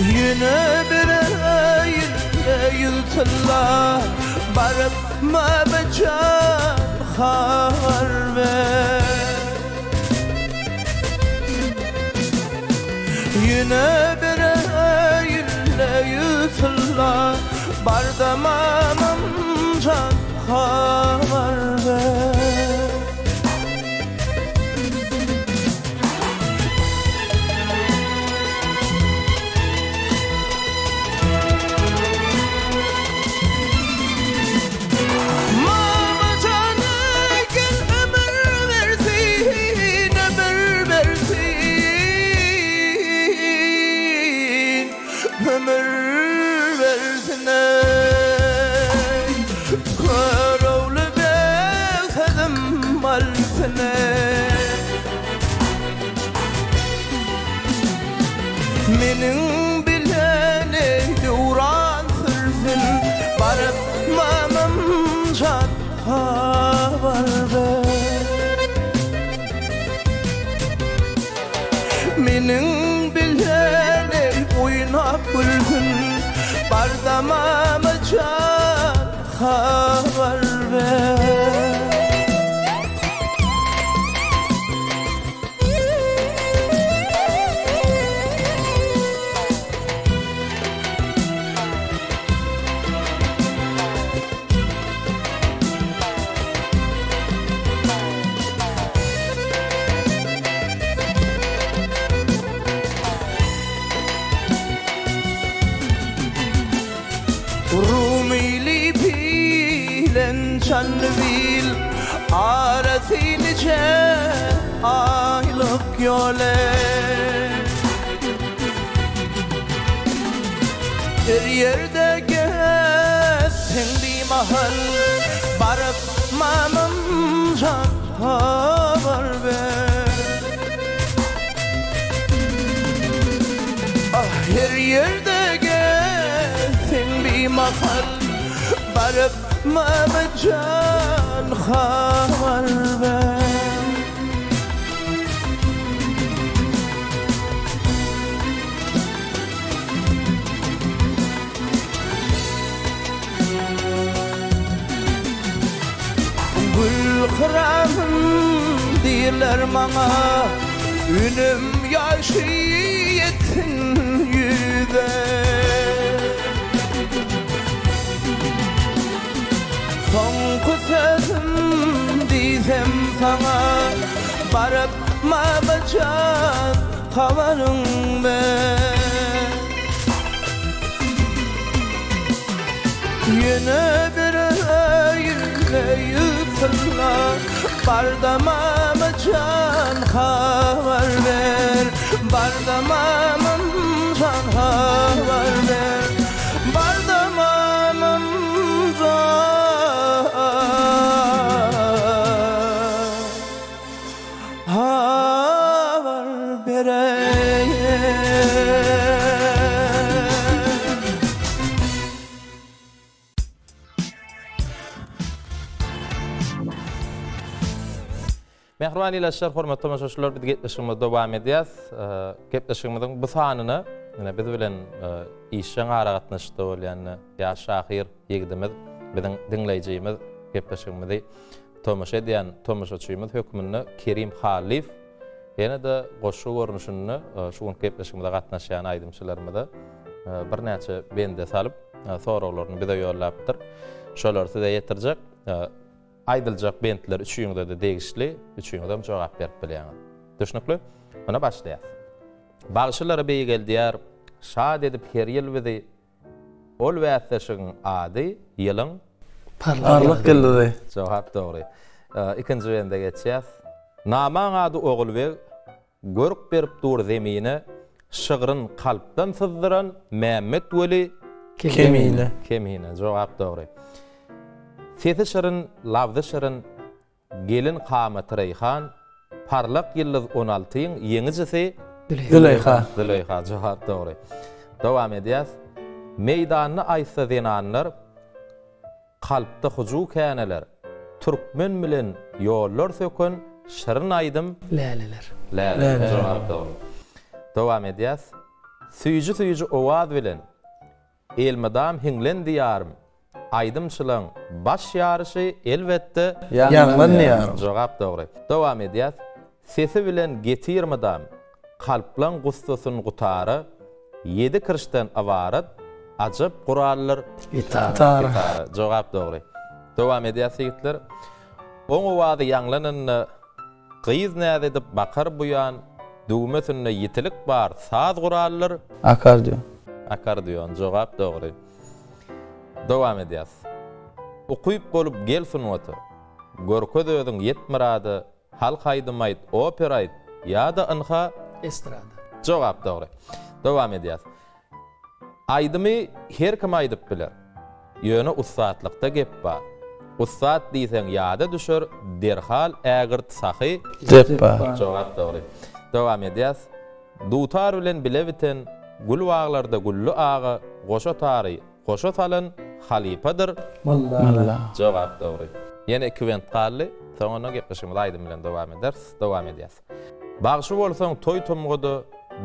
[SPEAKER 6] Yine bir yıltılla barıp ma becan haber ver. Yine bir yıltılla bardamamam can haber ver. Mama canı gel ömür versin, ömür versin, ömür versin. Menin bilene duran sürsün, barıp mamam can haber ver. Menin bilene oynap gülsün, bardamama can haber ver. Rumili bilen çanvil arasinice aylık yole. Bir yerde gezsin bir mahal, barıp mamam can haber ver. Ah, her yerde gezsin bir mahal, barıp mamam can haber ver. toprağım diler bana, ünüm yaşiyetin yüze. Son sözüm diyem sana, barıp mabacak havanın ben. Yine bir öyle yutulma, bardamam can haber ver, bardamam can haber ver, bardamam can haber ver.
[SPEAKER 1] Mehriban ilaçlar, hormatly tamaşaçylar, biz gepleşigimize dowam edýäs. Gepleşigimiziň bu sanyny, ýene biz bilen işçiň ara gatnaşdy bolýan ýaş şahyr ýigdimiz, biziň dinleýijimiz gepleşigimizi tamaşa edýän tamaşaçymyz hökmünde Kerim Halif, ýene de goşu görnüşünde şu gepleşigimize gatnaşýan aýdymçylarymyza bir näçe bende salyp soraglaryny bize ýollapdyr. Şolar size ýetirjek. Aýdyljak bentler üçüňde de degişli, üçüňde de jogap berip bilýär. Düşnükli? Ona başlaýar. Bagşylara beý geldýär, şad edip her ýyl bizi ol wätleşiň ady ýylyň
[SPEAKER 2] Parlak geldi.
[SPEAKER 1] jogap dogry. Ikinji bende geçýär. Namaň ady Ogulbeg, görk berip dur zemine, şygyryn kalpdan sızdyran Mehmet Weli Kemine jogap dogry. Sesi şırın, lavdı şırın, gelin qamat Reyhan, parlak yıldız 16'ın yeňicisi Züleyha jogap dogry. Dowam edýäs. Meýdanyny aýsa zenanlar, kalpda huju käneler, türkmen bilen ýollar sökün, şıryn aýdym
[SPEAKER 3] Läleler.
[SPEAKER 1] jogap dogry. Dowam edýäs. Süýji owaz bilen, elmadam hiňlen diýarym, aýdymçylyň baş ýaryşy elbetde
[SPEAKER 2] Ýanglan ýar.
[SPEAKER 1] Jogap dogry. Dowam edýäs. Sesi bilen getirmedam, kalplaň gustasyň gutary, 7 kirişden awarat, ajyp gurallar
[SPEAKER 2] Gitar.
[SPEAKER 1] Jogap dogry. Dowam edýäs ýigitler. Oň owazy ýanglanyny gyýyz näde edip bakar buýan, dugmesyne ýetilik bar, saz gurallar akordeon jogap dogry. Dowam edýäs. Okuyup bolup gelsin otu. Görköz özüň ýetmirady, halk aýdymaýt, opera aýt, ýa-da ynha
[SPEAKER 3] Estrada.
[SPEAKER 1] jogap dogry. Dowam edýäs. Aýdymy her kim aýdyp biler. Ýöne ustatlykda gep bar. Ustat diýseň ýada düşür, derhal ägirt sahy jogap dogry. Dowam edýäs. Dutar bilen bilebiten gül waglarda gullu agy, goşa tary, goşa salan halipadyr.
[SPEAKER 2] Wallah.
[SPEAKER 1] Jogap dogry. Ýene iki bent galdy. Soňra gepleşigimiz aýdym bilen dowam ederiz. Dowam edýäs. Bagşy bolsaň toý tomgudy,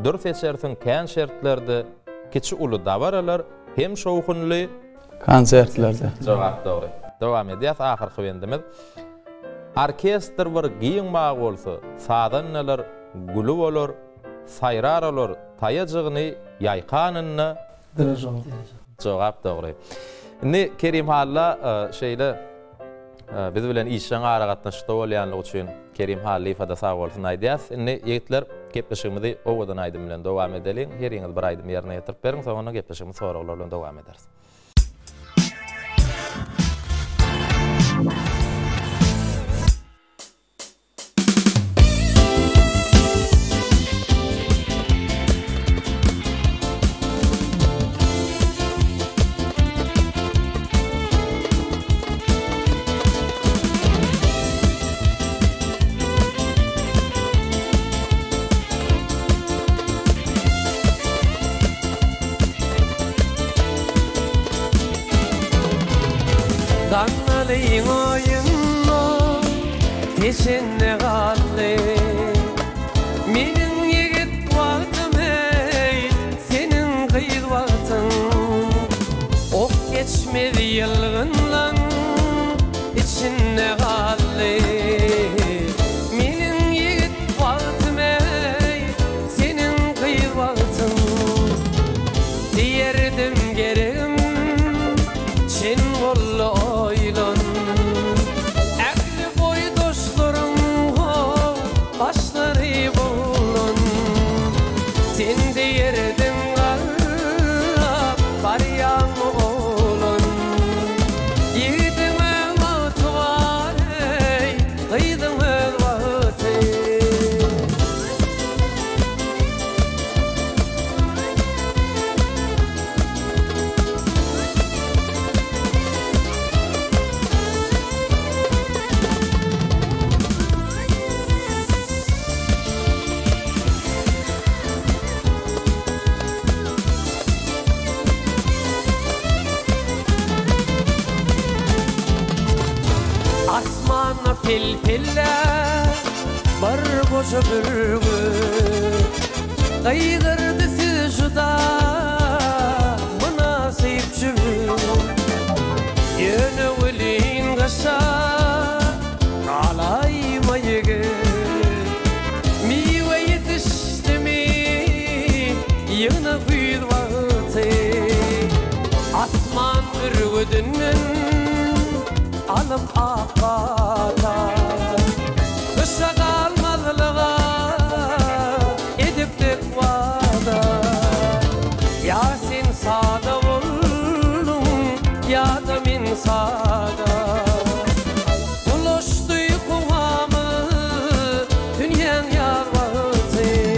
[SPEAKER 1] dur seçersiň kän şertlerde, kiçi uly dawaralar hem şowkunly
[SPEAKER 4] konsertlerde.
[SPEAKER 1] Jogap dogry. Dowam edýäs ahyrky bendimiz. Orkestr bir giýinmäk bolsa, sadanlar gulu bolar, sayrar olur, taýajygyny ýaýkanyny jogap dogry. Indi Kerim Halla şeýle biz bilen işçiň ara gatnaşdy bolýanlygy üçin Kerim Halla ifada sag bolsun aýdýas. Indi ýigitler gepleşigimizi owadan aýdym bilen dowam edelim. Her ýyňyz bir aýdym ýerine ýetirip beriň, soňra gepleşigimiz soraglar bilen dowam ederiz.
[SPEAKER 5] Danlalyň oýuny teşenne galdy. Meniň ýigit wagtym ey, seniň gyýyl wagtyň. Ok geçmedi ýylgynlaň içinde galdy. Sen de yerden qarab baryan oğlun Yiğidime mutvar ey Qıydım öz vaqti Asmanna pilpiller bar boşa bürgü Qaygırdı süjuda münasip jübü Yönü gülün qaşa qalayma yigit Miwe yetişti mi yığına güyd vaqti Asman ürgüdünün alıp aqata Kışa qalmadılığa edip tek vada Ya sen sada oldun ya da min sada Ulaştı kuvamı dünyan yar vaqti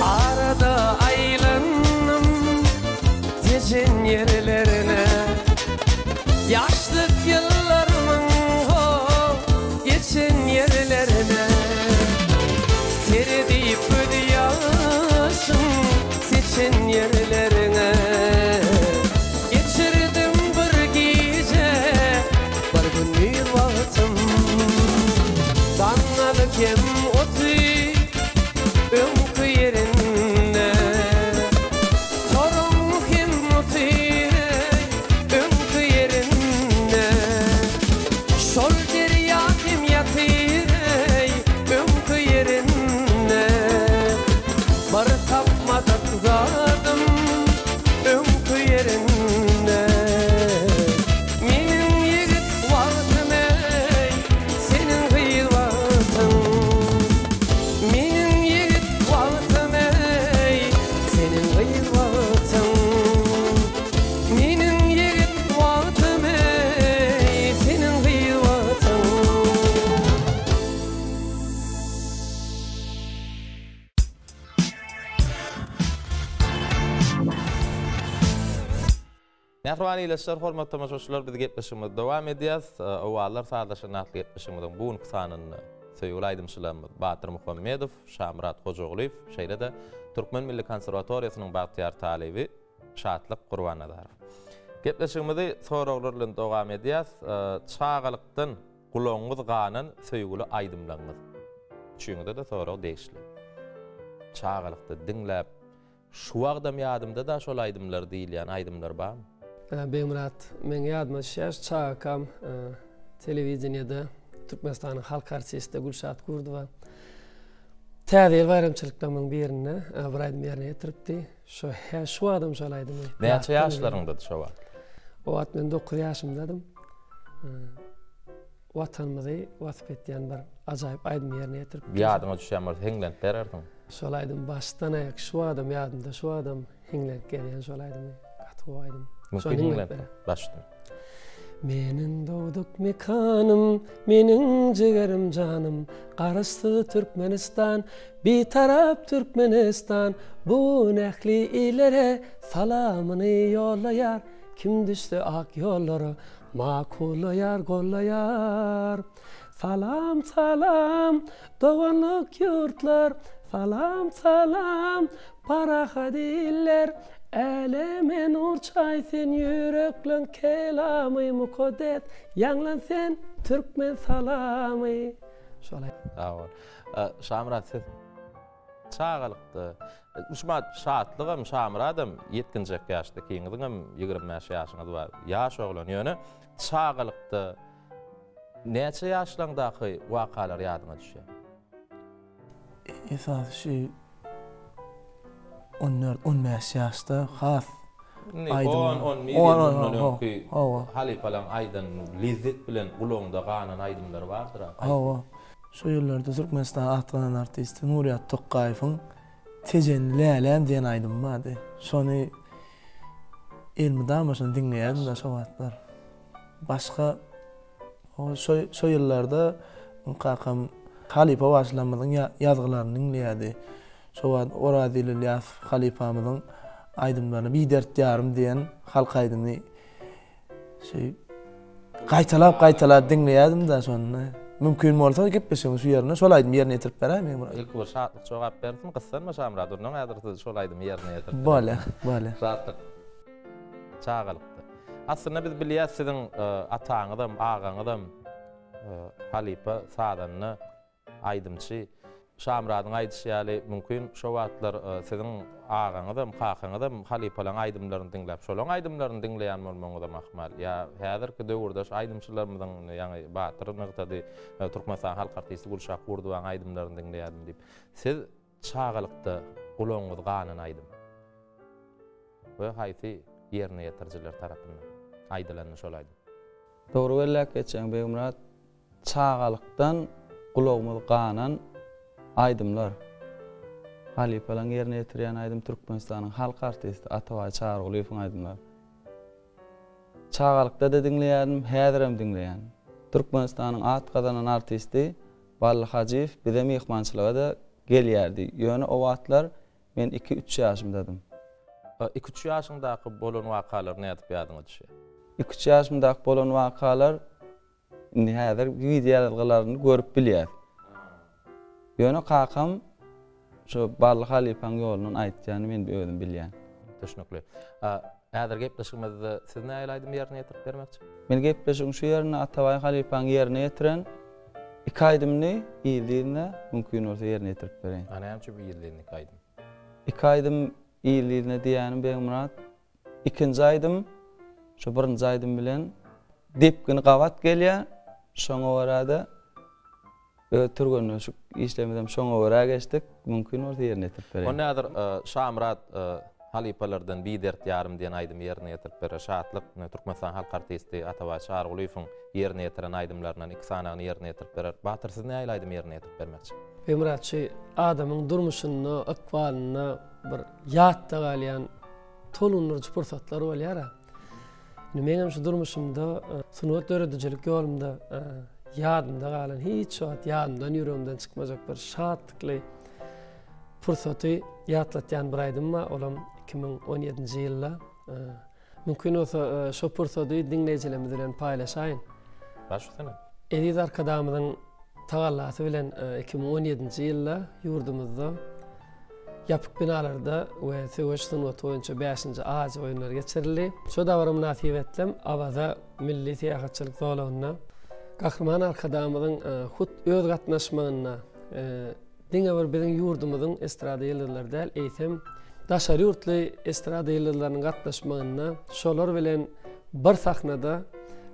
[SPEAKER 5] Arada aylanım teşin yerlerine Yaşlık yıllarımın geçin yerlerine Seri deyip ödüyaşım seçin yerlerine Geçirdim bir gece bir günlük vaktim Danladı kem otu ömkü yerine Torun himmeti ömkü yerine Şol deryatim yatirey ömkü yerine Bar tapmadık zadım ömkü yerine Menin yigit vaqtım ey senin gıyvatın Menin yigit vaqtım ey senin gıyvatın Menin yigit vaqtım ey senin gıyvatın
[SPEAKER 1] Nährwan ýeşler hormat tamaşaçylar biz gepleşigimiz dowam edýäs. Owallar saýdaşyna atly gepleşigimiň bu nuksanynny söýgüli aýdymçylarymyz Batyr Muhammedow, Şamrat Hojagulyw, şeýle de Türkmen Milli Konserwatoriýasynyň Bagtyar talebi Şatlyk Gurbanazarow. Gepleşigimizi soraglar bilen dowam edýäs. Çağalykdan gulaňyz ganan söýgüli aýdymlaryňyz. Şuňda da sorag degişli. Çağalykda diňläp şu wagdam ýadymda da şol aýdymlar diýilýän aýdymlar barmy?
[SPEAKER 3] Beýmurat, men ýadyma düşýär, çağakam telewizionyada Türkmenistanyň halk artisti Gülşat Gurdowa täze bayramçylyklarymyň birine bir aýdym ýerine ýetiripdi. Şu adam şol aýdymy.
[SPEAKER 1] Näçe ýaşlaryňda şo wagt?
[SPEAKER 3] O wagt men 9 ýaşymdadym. Watanymyzy wasyp etýän bir ajaýyp aýdym ýerine ýetiripdi.
[SPEAKER 1] Ýadyňa düşýär, heňlent bererdiň.
[SPEAKER 3] Şol aýdym başdan aýak şu adam ýadymda, şu adam heňlent gelýän şol aýdymy gatwy aýdym.
[SPEAKER 1] Mümkin heňlent başdan.
[SPEAKER 3] Menin doğduk mekanım, menin cigerim canım, qarıştı Türkmenistan, bir taraf Türkmenistan, bu nähli ilere salamını yollayar, kim düştü ak yolları, makulayar, gollayar. Salam salam, doğanlık yurtlar, salam salam, paraha diller, Elemen urçay sen yüreklen kelamı mukaddet Yanlan sen Türkmen salamı Şolay.
[SPEAKER 1] Awal. Şamrat siz çağalıqdy. Uşma şatlygym, şamradym, 7-nji ýaşda kiňiňem 25 ýaşyňyz bar. Ýaş oglan ýöne çağalyqdy. Näçe ýaşlaňdaky wakalar ýadyňa düşýär?
[SPEAKER 2] Esas şu 14-15 ýaşda has
[SPEAKER 1] halipalan aýdan lezzet bilen ulagda ganan aýdymlar bardyr.
[SPEAKER 2] Hawa. Şu ýyllarda Türkmenistan atlanan artisti Nuriyat Toqqaýewiň Tejen Lälän diýen aýdym bardy. Şonu elmi damaşyny dinleýärdim da şo wagtlar. Başga şu ýyllarda kakam Halipa başlamyň ýazgylaryny dinleýärdi. Şo wagt Oradil Ilyas Halipamyň aýdymlaryny bir dert ýarym diýen halk aýdymy gaýtalap dinleýärdim da şonu. Mümkin bolsa gepleşeň şu ýerine şol aýdym ýerine ýetirip berämi?
[SPEAKER 1] İlk bir şatlyk jogap berdim, gyssanma Şamrat, onuň ädirdi şol aýdym ýerine ýetirip.
[SPEAKER 2] Bale.
[SPEAKER 1] Şatlyk. Çağalyqdy. Aslında biz bilýär siziň ataňyzdam, agaňyzdam Halipa Sadanyny aýdymçy Şamradyň aýdyşýaly mümkin şo wagtlar siziň agaňyzdam, kakaňyzdam Halipalaň aýdymlaryny dinläp, şolaň aýdymlaryny dinleýän bolmaňyz da mahmal. Ýa häzirki döwürde şu aýdymçylarymyzyň ýani Batyr Nurtady, Türkmenistan halk artisti Gulşah Gurduwaň aýdymlaryny dinleýärdim diýip. Siz çağalyqda ulaňyz ganan aýdym. We haýsy ýerine ýetirjiler tarapyndan aýdylanýan şol aýdym.
[SPEAKER 4] Dogry belläk geçen Beýmurat çağalyqdan ulagymyz ganan aýdymlar. Halipalaň ýerine ýetirýän aýdym Türkmenistanyň halk artisti Ataway Çağrıgulyowyň aýdymlar. Çağalyqda da dinleýärdim, häzirem dinleýän. Türkmenistanyň at gazanan artisti Balla Hajiýew bize mehmançylyga da gelýärdi. Ýöne o wagtlar men 2-3 ýaşymdadym.
[SPEAKER 1] 2-3 ýaşyňdaky bolan wakalar nädip ýadyňa düşýär?
[SPEAKER 4] 2-3 ýaşymdaky bolan wakalar häzir videolarlaryny görüp bilýär. Ýöne kakam şu Balla Halipaň ýolunyň aýtdygyny men özüm bilýän.
[SPEAKER 1] Teşekkür. Häzir gepleşigimizde siz näme aýdym ýerine ýetirip bermekçi?
[SPEAKER 4] Men gepleşiň şu ýerine Ataway Halipaň ýerine ýetiren 2 aýdymny ýyldygyna mümkin bolsa ýerine ýetirip bereň.
[SPEAKER 1] Näçe bir ýyldygyny 2 aýdym?
[SPEAKER 4] 2 aýdym ýyldygyna diýänim Beýmurat. 2-nji aýdym şu 1-nji aýdym bilen depgini gawat gelýär. Şoňa barada ötürgönü şu işlemedem şoňa bara geçdik. Mümkin bolsa ýerine ýetirip bereň.
[SPEAKER 1] O nädir Şamrat Halipalardan bir dert ýarym diýen aýdym ýerine ýetirip berer. Şatlyk Türkmenistan halk artisti Ataway Çağrıgulyowyň ýerine ýetiren aýdymlarynyň 2 sanagyny ýerine ýetirip berer. Batyr siz näme aýdym ýerine ýetirip bermekçi?
[SPEAKER 3] Beýmurat adamyň durmuşyny, akwalyny bir ýatda galýan tolunurjy pursatlar bolýar. Meňem şu durmuşymda sunuwat öğretijilik ýolumda ýadymda galan hiç wagt ýadymdan ýüregimden çykmajak bir şatlykly pursaty ýatlatýan bir aýdymma, olam 2017-nji ýylda. Mümkin olsa şo pursaty dinleýijilerimiz bilen paýlaşaýyn.
[SPEAKER 1] Başlasana.
[SPEAKER 3] Ediz arkadamyň tagallasy bilen 2017-nji ýylda ýurdumyzda yapık binalarda we söwüş sunuwat boýunça 5-nji aýy oýunlar geçirildi. Şo dawra münasip etdim, awaza milli teýatçylyk zolagyna Gahrman arkadamyň hut öz gatnaşmagyna diňe bir biziň ýurdumyzyň estrada ýyldyrlar däl, eýsem daşary ýurtly estrada ýyldyrlarynyň gatnaşmagyna şolar bilen bir sahnada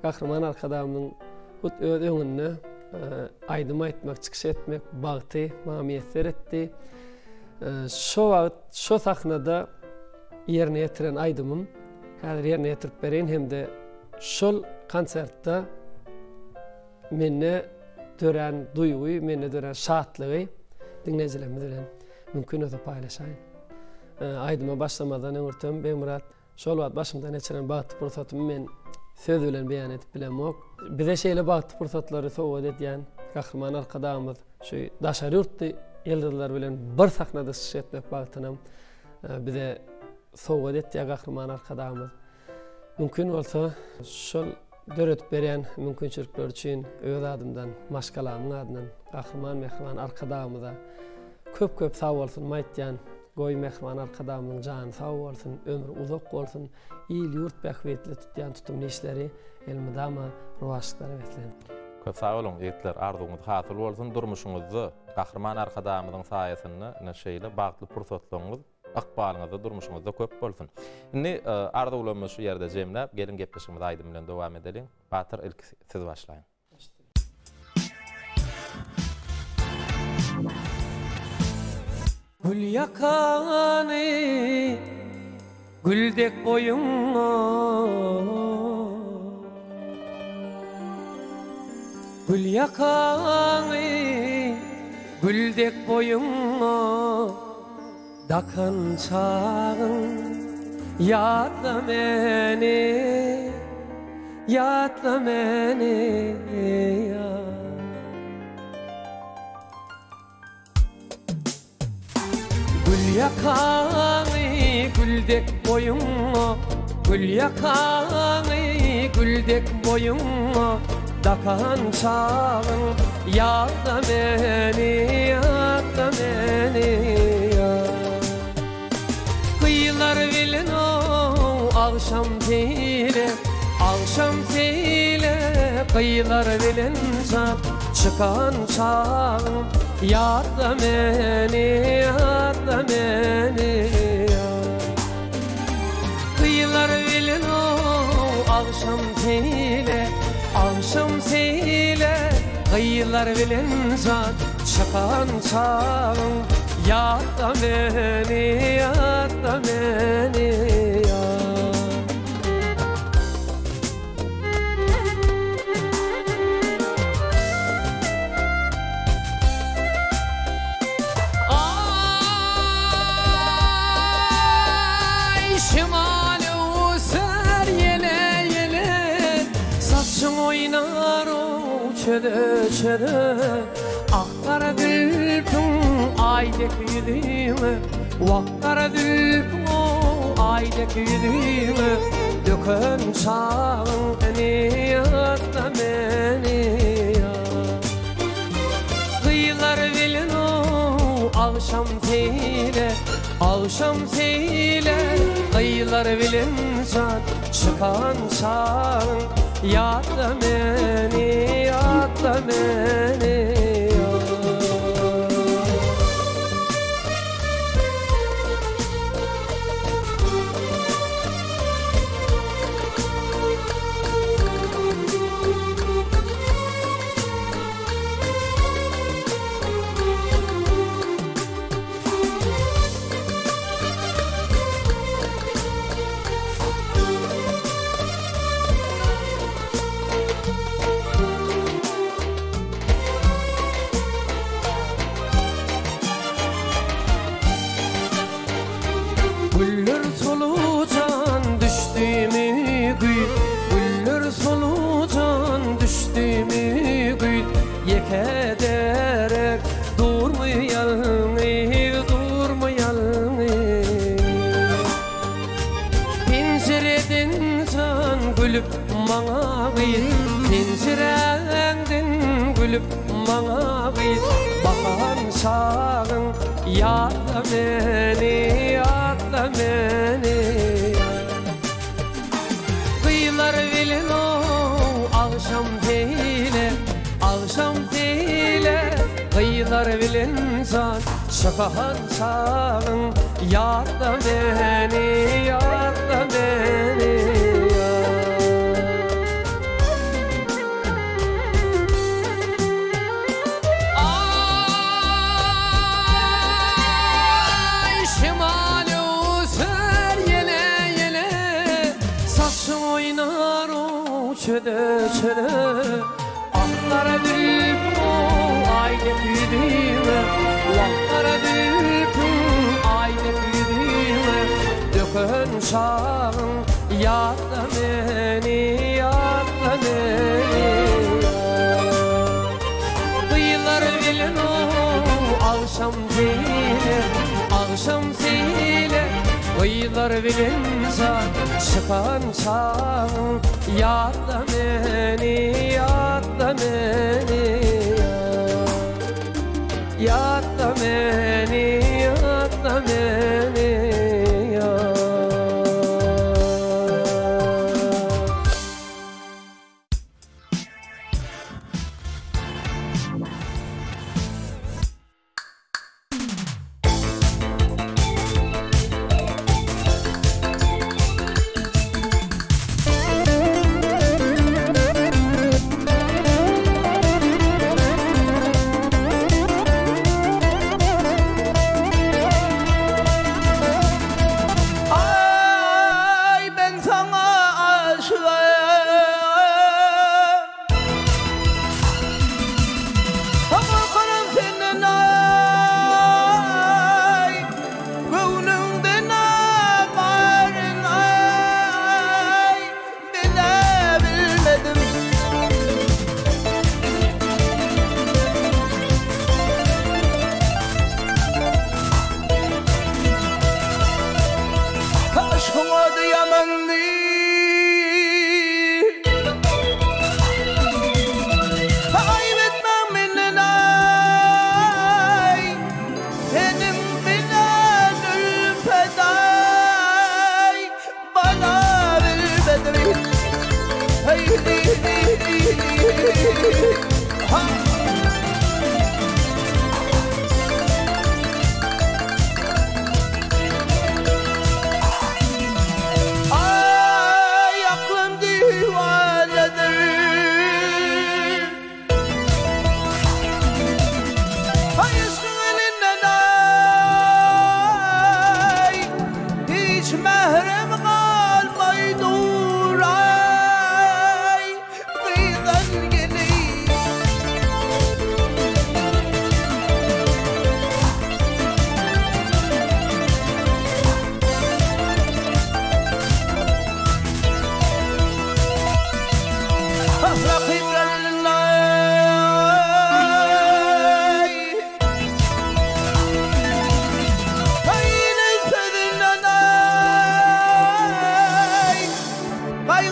[SPEAKER 3] Gahrman arkadamyň hut öz öňünde aýdym aýtmak, çykyş etmek bagty, mamiyetler etdi. Şo sahnada ýerine ýetiren aýdymym häzir ýerine ýetirip bereň hemde şol konsertde meni dören duýgy, meni dören şatlygy dinleýijilerimiz bilen mümkin bolsa paýlaşaýyn. Aýdyma başlamadan öňürtem Beýmurat şol wagt başymdan geçiren bagty pursatymy men söz bilen beýan etip bilemok. Bize şeýle bagty pursatlary sowgat edýän Gahrman arkadamyz şu daşary ýurtly ýyldyrlar bilen bir sahnada çykyş etmek bagtyna bize sowgat etýär Gahrman arkadamyz. Mümkin bolsa şol döretip berýän mümkinçilikler üçin öz adymdan, maşgalamyň adynan Gahrman Mehriban arkadamyza köp sag bolsun maýtýan. Goý Mehriban arkadamyň jany sag bolsun, ömrü uzak bolsun, ýyl ýurt bähwetli tutýan tutumly işleri elmydama rowaşlyklara weslen.
[SPEAKER 1] Köp sag bolun, ýetler arzuňyz hasyl bolsun, durmuşyňyzdy Gahrman arkadamyzyň saýasynda ine şeýle bagtly pursatlaryňyz, akbalyňyzda, durmuşyňyzda köp bolsun. Indi arda ulanma şu ýerde jemläp, gelin gepleşigimiz Aýdym bilen dowam edelim. Batyr ilk siz başlaýyn.
[SPEAKER 5] Gül yakany güldek boyunma, gül yakany güldek boyunma, dakan çağın yatla meni, yatla meni ya. Gül yakany güldek boyunma, gül yakany güldek boyunma, dakan çağın yatla meni, yatla meni ya. Kıyılar bilin o akşam teyle, akşam teyle, kıyılar bilin zat çıkan çağın yatla meni, yatla meni ya. Kıyılar bilin o akşam teyle, akşam teyle, kıyılar bilin zat çıkan çağın yatla meni, yatla meni ya. Ay şimali user yele yele, saçım oynar o çöde çöde, akkara dülpün aydek yüzüme, vakkara dülpün o aydek yüzüme, dökön çağın eni yatla meni ya. Kıyılar bilin o akşam teyle, akşam teyle, kıyılar bilin zat çıkan çağın yatla meni, yatla meni ya. Güller solucan düştüğümü gül, güller solucan düştüğümü gül, yekederek durmayalım, durmayalım. Pencereden can gülüp bana gıyır, pencerenden gülüp bana gıyır, bakan çağın yatla meni, yatla meni ya. Kıyılar bilin o akşam teyle, akşam teyle, kıyılar bilin zat çıkan çağın yatla meni, yatla meni ya. Çöde çöde, aklara dülpün o aydek yüzüme, vakkara dülpün aydek yüzüme, dökön çağın yatla meni, yatla meni ya. Kıyılar bilin o akşam teyle, akşam teyle, kıyılar bilin zat çıkan çağın yatla meni, yatla meni ya. Yatla meni, yatla meni ya.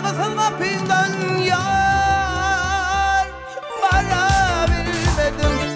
[SPEAKER 6] Çalmasın kapından yar Bara bilmedim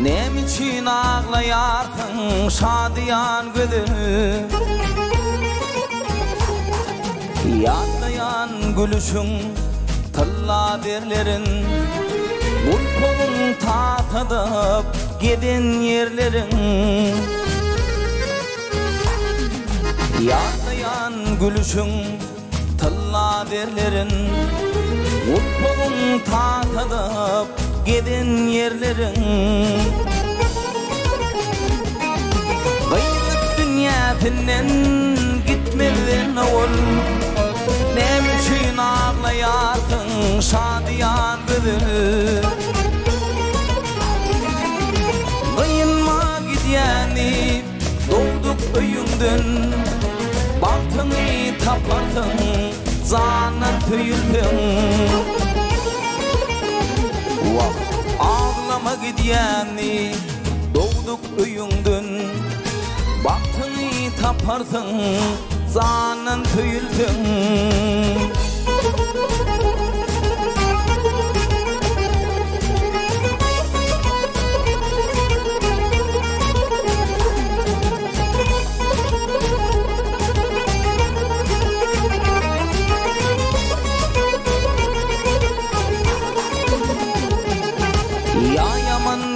[SPEAKER 7] Nemin ağlayarsın şadiyan gözünü Yatlayan gülüşün tılla derlerin Bulpulun tatıdıp gidin yerlerin Yatlayan gülüşün tılla derlerin Bulpulun tatıdıp gidin yerlerin Gaylık dünyasından gitmedin ol Ne için ağlayarsın şadiyan gözünü Kıyınma gidiyeni dolduk öyünden Baktını taparsın zanen tüyüldün Ağlama gidiyeni doğduk öyündün Baktını taparsın zanen tüyüldün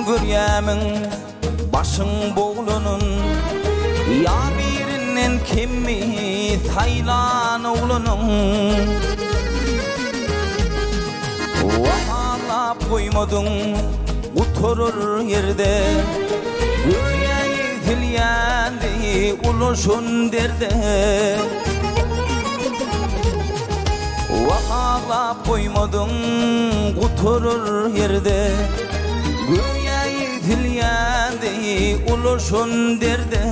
[SPEAKER 7] Güryemin başın boğlunun Ya birinin kimi saylan oğlunun Vahalap koymadın oturur yerde Güryeyi zilyendi uluşun derde Vahalap koymadın oturur yerde Güryeyi zilyendi uluşun derde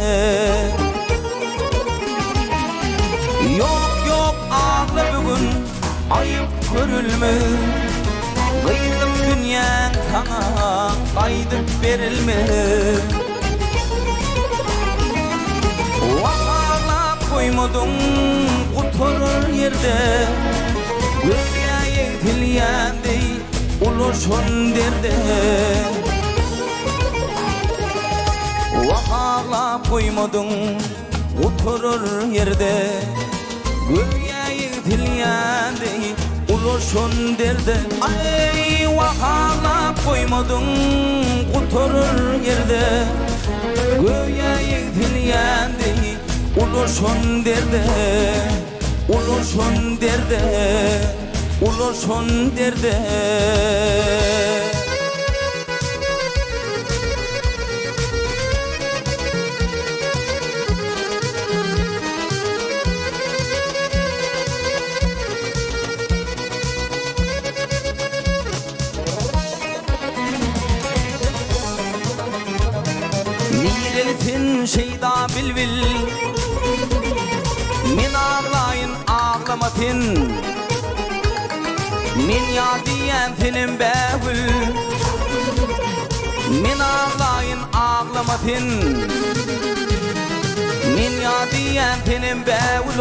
[SPEAKER 7] Yok yok ağla bugün ayıp görülme Kıydım dünyanın sana qaydyp berilmez. Vahalap koymadım oturur yerde, göğe tilyendi uluşun derde. Vahalap koymadım oturur yerde, göğe tilyendi uluşun derde. Ay vahalap koymadım oturur yerde, göğe tilyendi uluşun derde, uluşun derde, uluşun derde. Nileltin şeyda bilbil, min ağlayın ağlamatin, min yadiyen tinim behül, min ağlayın ağlamatin, min yadiyen tinim behül.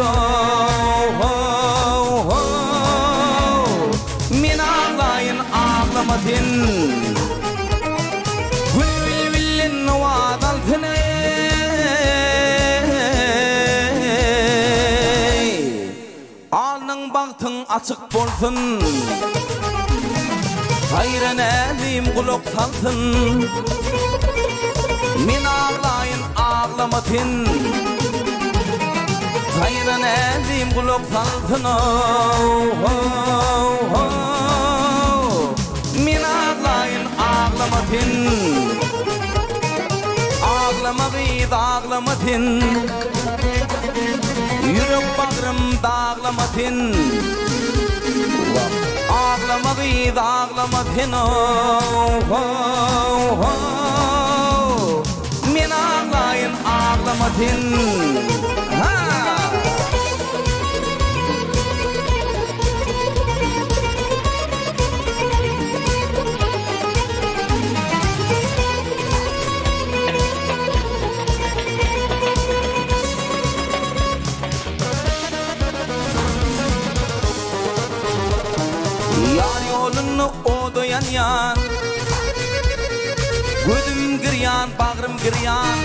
[SPEAKER 7] Min ağlayın ağlamatin, gül billin vaadal tine. Baktın açık bolsun, hayran elim kulak salsın. Min ağlayın ağlamatin, hayran elim kulak salsın. Min ağlayın ağlamatin, ağlamayı da ağlamatin. Yürek bağrım dağlamatin, ağlamayı da ağlamatin. Min ağlayın ağlamatin. Odoyan yan, gözüm giryan, bağrım giryan,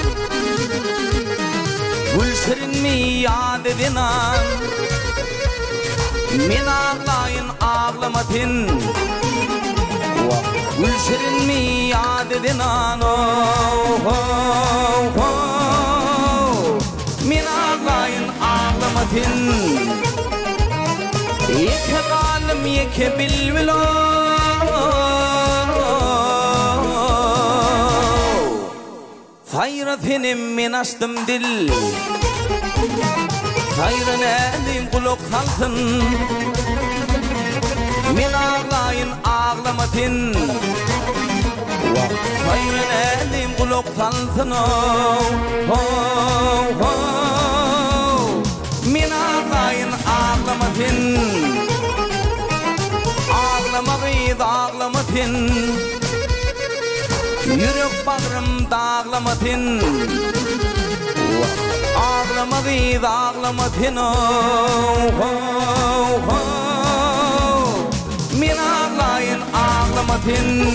[SPEAKER 7] gülşirin mi yad edin an. Min ağlayın ağlamatin, gülşirin mi yad edin an. Min ağlayın ağlamatin, yeke kalım yeke bilvilo. Hayratim min açtım dil, hayran elim kulak salsın. Min ağlayın ağlamatin, hayran elim kulak salsın. Min ağlayın ağlamatin, ağlamayı da ağlamatin. Yürek bağrım dağlamatin, ağlamayı da ağlamatin. Min ağlayın ağlamatin.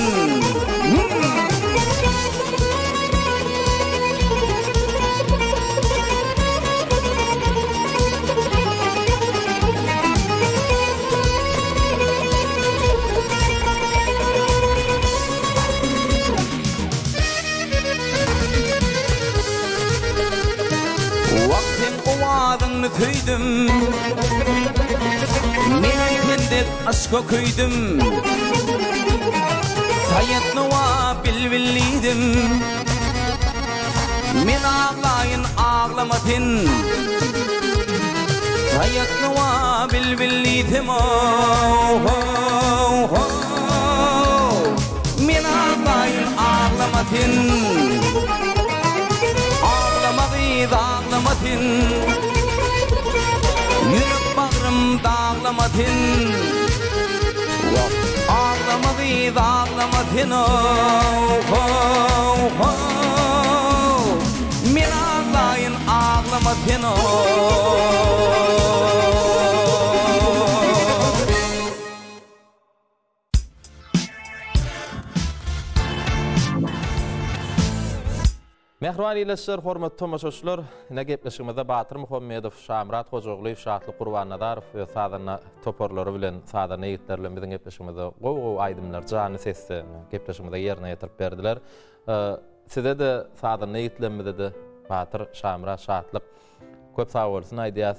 [SPEAKER 7] Ovadını tüydüm, men kendek aşka köydüm. Sayatnıva bilvilliydim, men ağlayın ağlamatin. Sayatnıva bilvilliydim. Men ağlayın ağlamatin, ağlamayı da ağlamatin. Yürek bağrım dağlamatin, ağlamayı gyd ağlamadın Men ağlayın ağlamadın
[SPEAKER 1] Mehriban iýleşler, hormatly tomaşaçylar, ine gepleşigimizde Batyr Muhammedow, Şamrat Hojagly, Şatly Gurbannadarow we Sadana toporlary bilen, Sadana ýigitler bilen biziň gepleşigimizde gow aýdymlar, jany sesde gepleşigimizde ýerine ýetirip berdiler. Size de Sadana ýigitlerimizde de Batyr, Şamrat, Şatlyk köp sag bolsun aýdýas,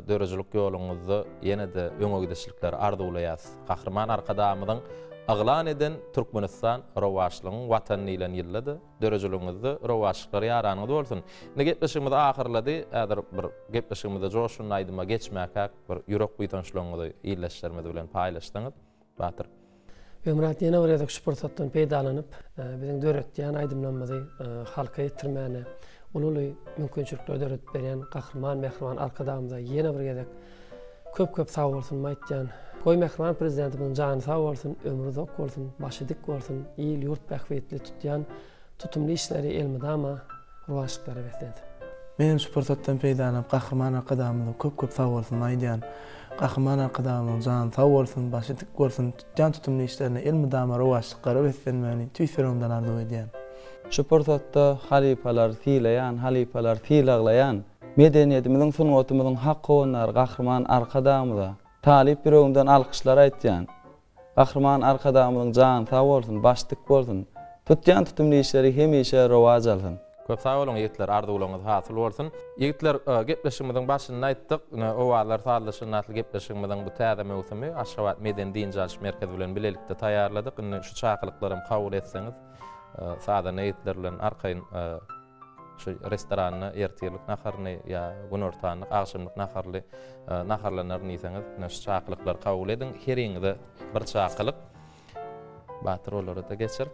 [SPEAKER 1] dörejilik ýoluňyzda ýene-de öňe gidişlikler arzuwlaýas. Gahrman arkadamyň Aglan eden Türkmenistan rowaşlygyň watanyny ile ýyllady. Dörejiligimizde rowaşlyklary ýaranyňyz bolsun. Ne gepleşigimiz ahyrlady, äder bir gepleşigimizde joşun aýdyma geçmäk bir ýürek buýtançlygyňyzy ýyllešlerimiz bilen paýlaşdyňyz. Batyr.
[SPEAKER 3] Ömrät ýene bir ýerde şupursatdan peýdalanyp, biziň döretdiýän aýdymlanmazy halka ýetirmäne, ululy mümkinçilikler döret beren gahrman mehriban arkadamyza ýene bir ýerde köp sag bolsun maýtýan. Koy mehriban prezidentimiň jany sag bolsun, ömrü uzak bolsun, başy dik bolsun, ýyl ýurt bähwetli tutýan tutumly işleri elmidama rowaşlyklary beslendi.
[SPEAKER 2] Menem şupursatdan peýdalanyp gahrman arkadamyza köp sag bolsun maýdýan. Gahrman arkadamyň jany sag bolsun, başy dik bolsun, tutýan tutumly işlerini elmidama rowaşlyklary beslenmeli tüýferimden arzu edýän.
[SPEAKER 4] Şupursatda halipalar tiýleýän, halipalar tiýlaglaýan medeniýetimiziň sungatymyzyň haqqynary gahrman arkadamyza talip bireginden alkyşlar aýtýan. Gahrman arkadamyň jany sag bolsun, başlyk bolsun, tutýan tutumly işleri hemişe rowaj alsyn.
[SPEAKER 1] Köp sag bolun ýigitler, arzuwlaryňyz hasyl bolsun. Ýigitler gepleşigimiziň başynda aýtdyk, owalar saýlaşyň natly gepleşigimiziň bu täze mewsumi Aşgabat Meden Diýinjalyş merkezi bilen bilelikde taýýarladyk. Şu çakylyklarymy kabul etseňiz, Sadana ýigitler bilen arkaýyn şu restoranyny ertirlik naharyny ýa gün ortanyk agşamlyk naharly naharlanary niýseňiz, şu çakylyklar kabul ediň. Her ýerde bir çakylyk Batyr olary da geçer.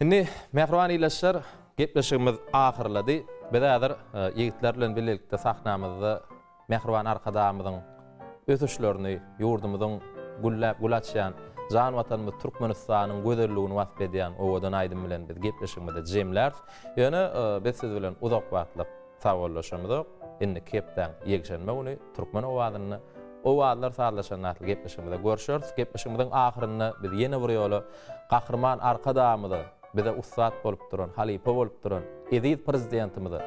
[SPEAKER 1] Indi mehriban iýleşler, gepleşigimiz ahyrlady. Bedadir ýigitler bilen bilelikde sahnamyzda mehriban arkadamyzyň ötüşlerini, ýurdumyzyň gullaçýan Jan watanymyz Türkmenistanyň gözelligini wasp edýän owadan aýdym bilen biz gepleşigimizde jemler. Ýöne biz siz bilen uzak wagtlyk sagollaşamyzyk. Indi kepden ýegşenme uny Türkmen owadyny owadlar sagollaşan natly gepleşigimizde görüşýäris. Gepleşigimiziň ahyryny biz ýene bir ýoly gahrman arkadamyzy, bize ustad bolup duran, halipa bolup duran Eziz prezidentimizi,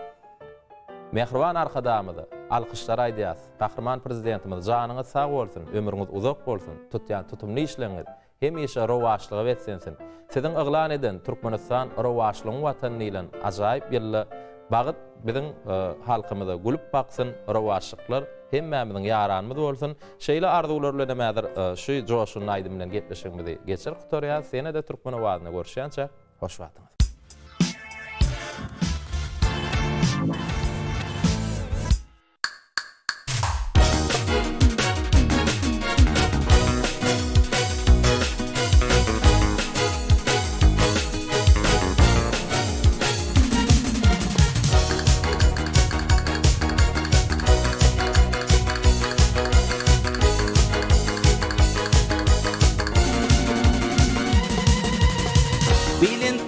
[SPEAKER 1] mehriban arkadamyzy alkyşlar aýdýas. Gahrman prezidentimiz janyňyz sag bolsun, ömrüňiz uzak bolsun, tutýan tutumly işleriňiz hemişe rowaşlyga betsensin. Siziň yglan eden Türkmenistan rowaşlygyň watanyny ile ajaýyp ýyly bagyt biziň halkymyza gülüp baksyn, rowaşlyklar hemmämiziň ýaranymyz bolsun. Şeýle arzuwlar bilen emädir şu joşun aýdym bilen gepleşigimizi geçer gutarýar. Sene de Türkmen owadyna görüşýänçe hoş wagtyňyz.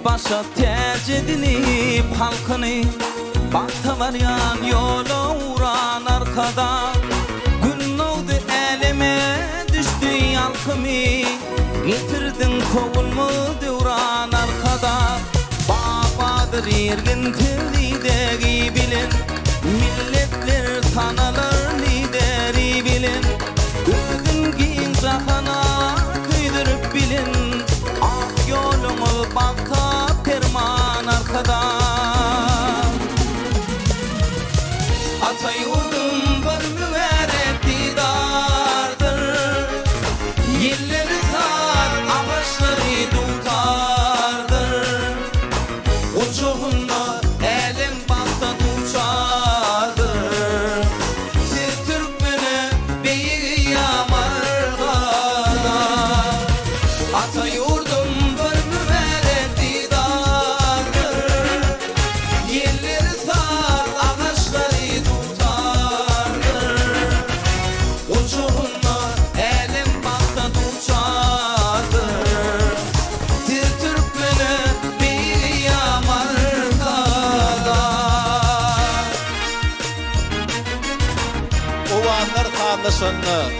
[SPEAKER 7] Başa tercih edinip halkını Baktavaryan yola uğran arkada Gün oldu elime düştü yalkımı Getirdin kovulmu devran arkada Babadır ergin lideri bilin Milletler tanalır lideri bilin Özün giyin cahana kıydırıp bilin Yolumuz bakta perman arkada Atayurdum bir müverret didardır Yılları sar ağaçları tutardır Uçuğunda elim bakta tutardır Siz Türkmen'e beyi
[SPEAKER 8] ýaşanyny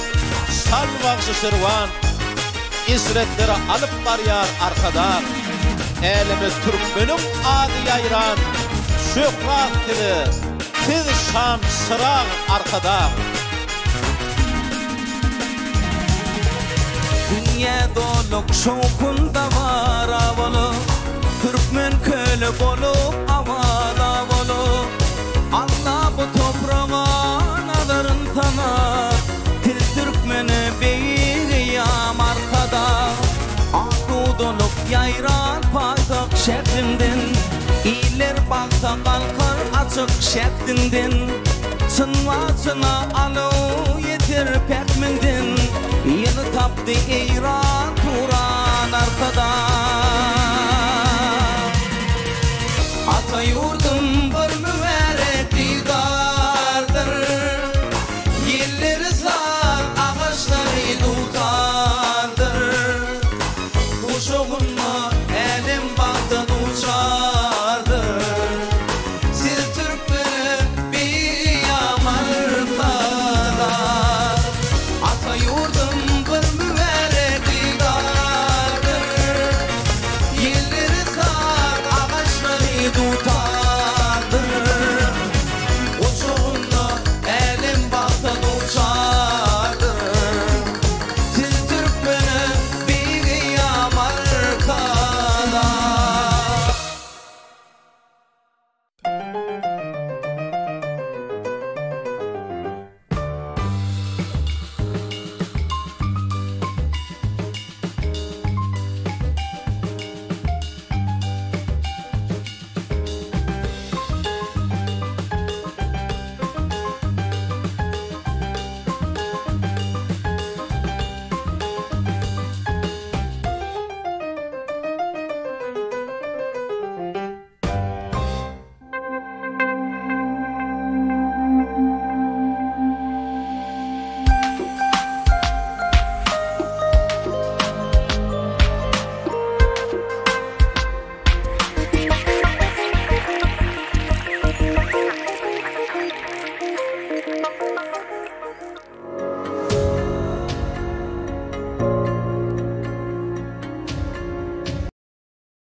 [SPEAKER 8] salwagşy şerwan isretlere alyp barýar arkada. Elimiz türkmenim ady ýaýran şöhrat dili tiz şam sırag arkada.
[SPEAKER 7] Dünya doluk şokunda var avalı, Türkmen köle bolup avala bolup. Allah bu toprağa nadarın tanar, Til Türkmeni beýriyam arkada. Adu dolup ýaýran paytak şehrinden, İler bakta kalkar açık şehrinden. Çınvaçına alı yeter pekmenden, Yeni tapdı İran Turan arkada. Ata yurdum bir mübarek didardır, Yerleri zar ağaçları tutardır. Uşağınma elim baktan uçardır, Siz Türkleri bir yamarkada. Ata yurdum bir mübarek didardır, Yerleri zar ağaçları tutardır. Uçuğunda elim baktan uçardır, Siz Türkmeni bir yamarkada.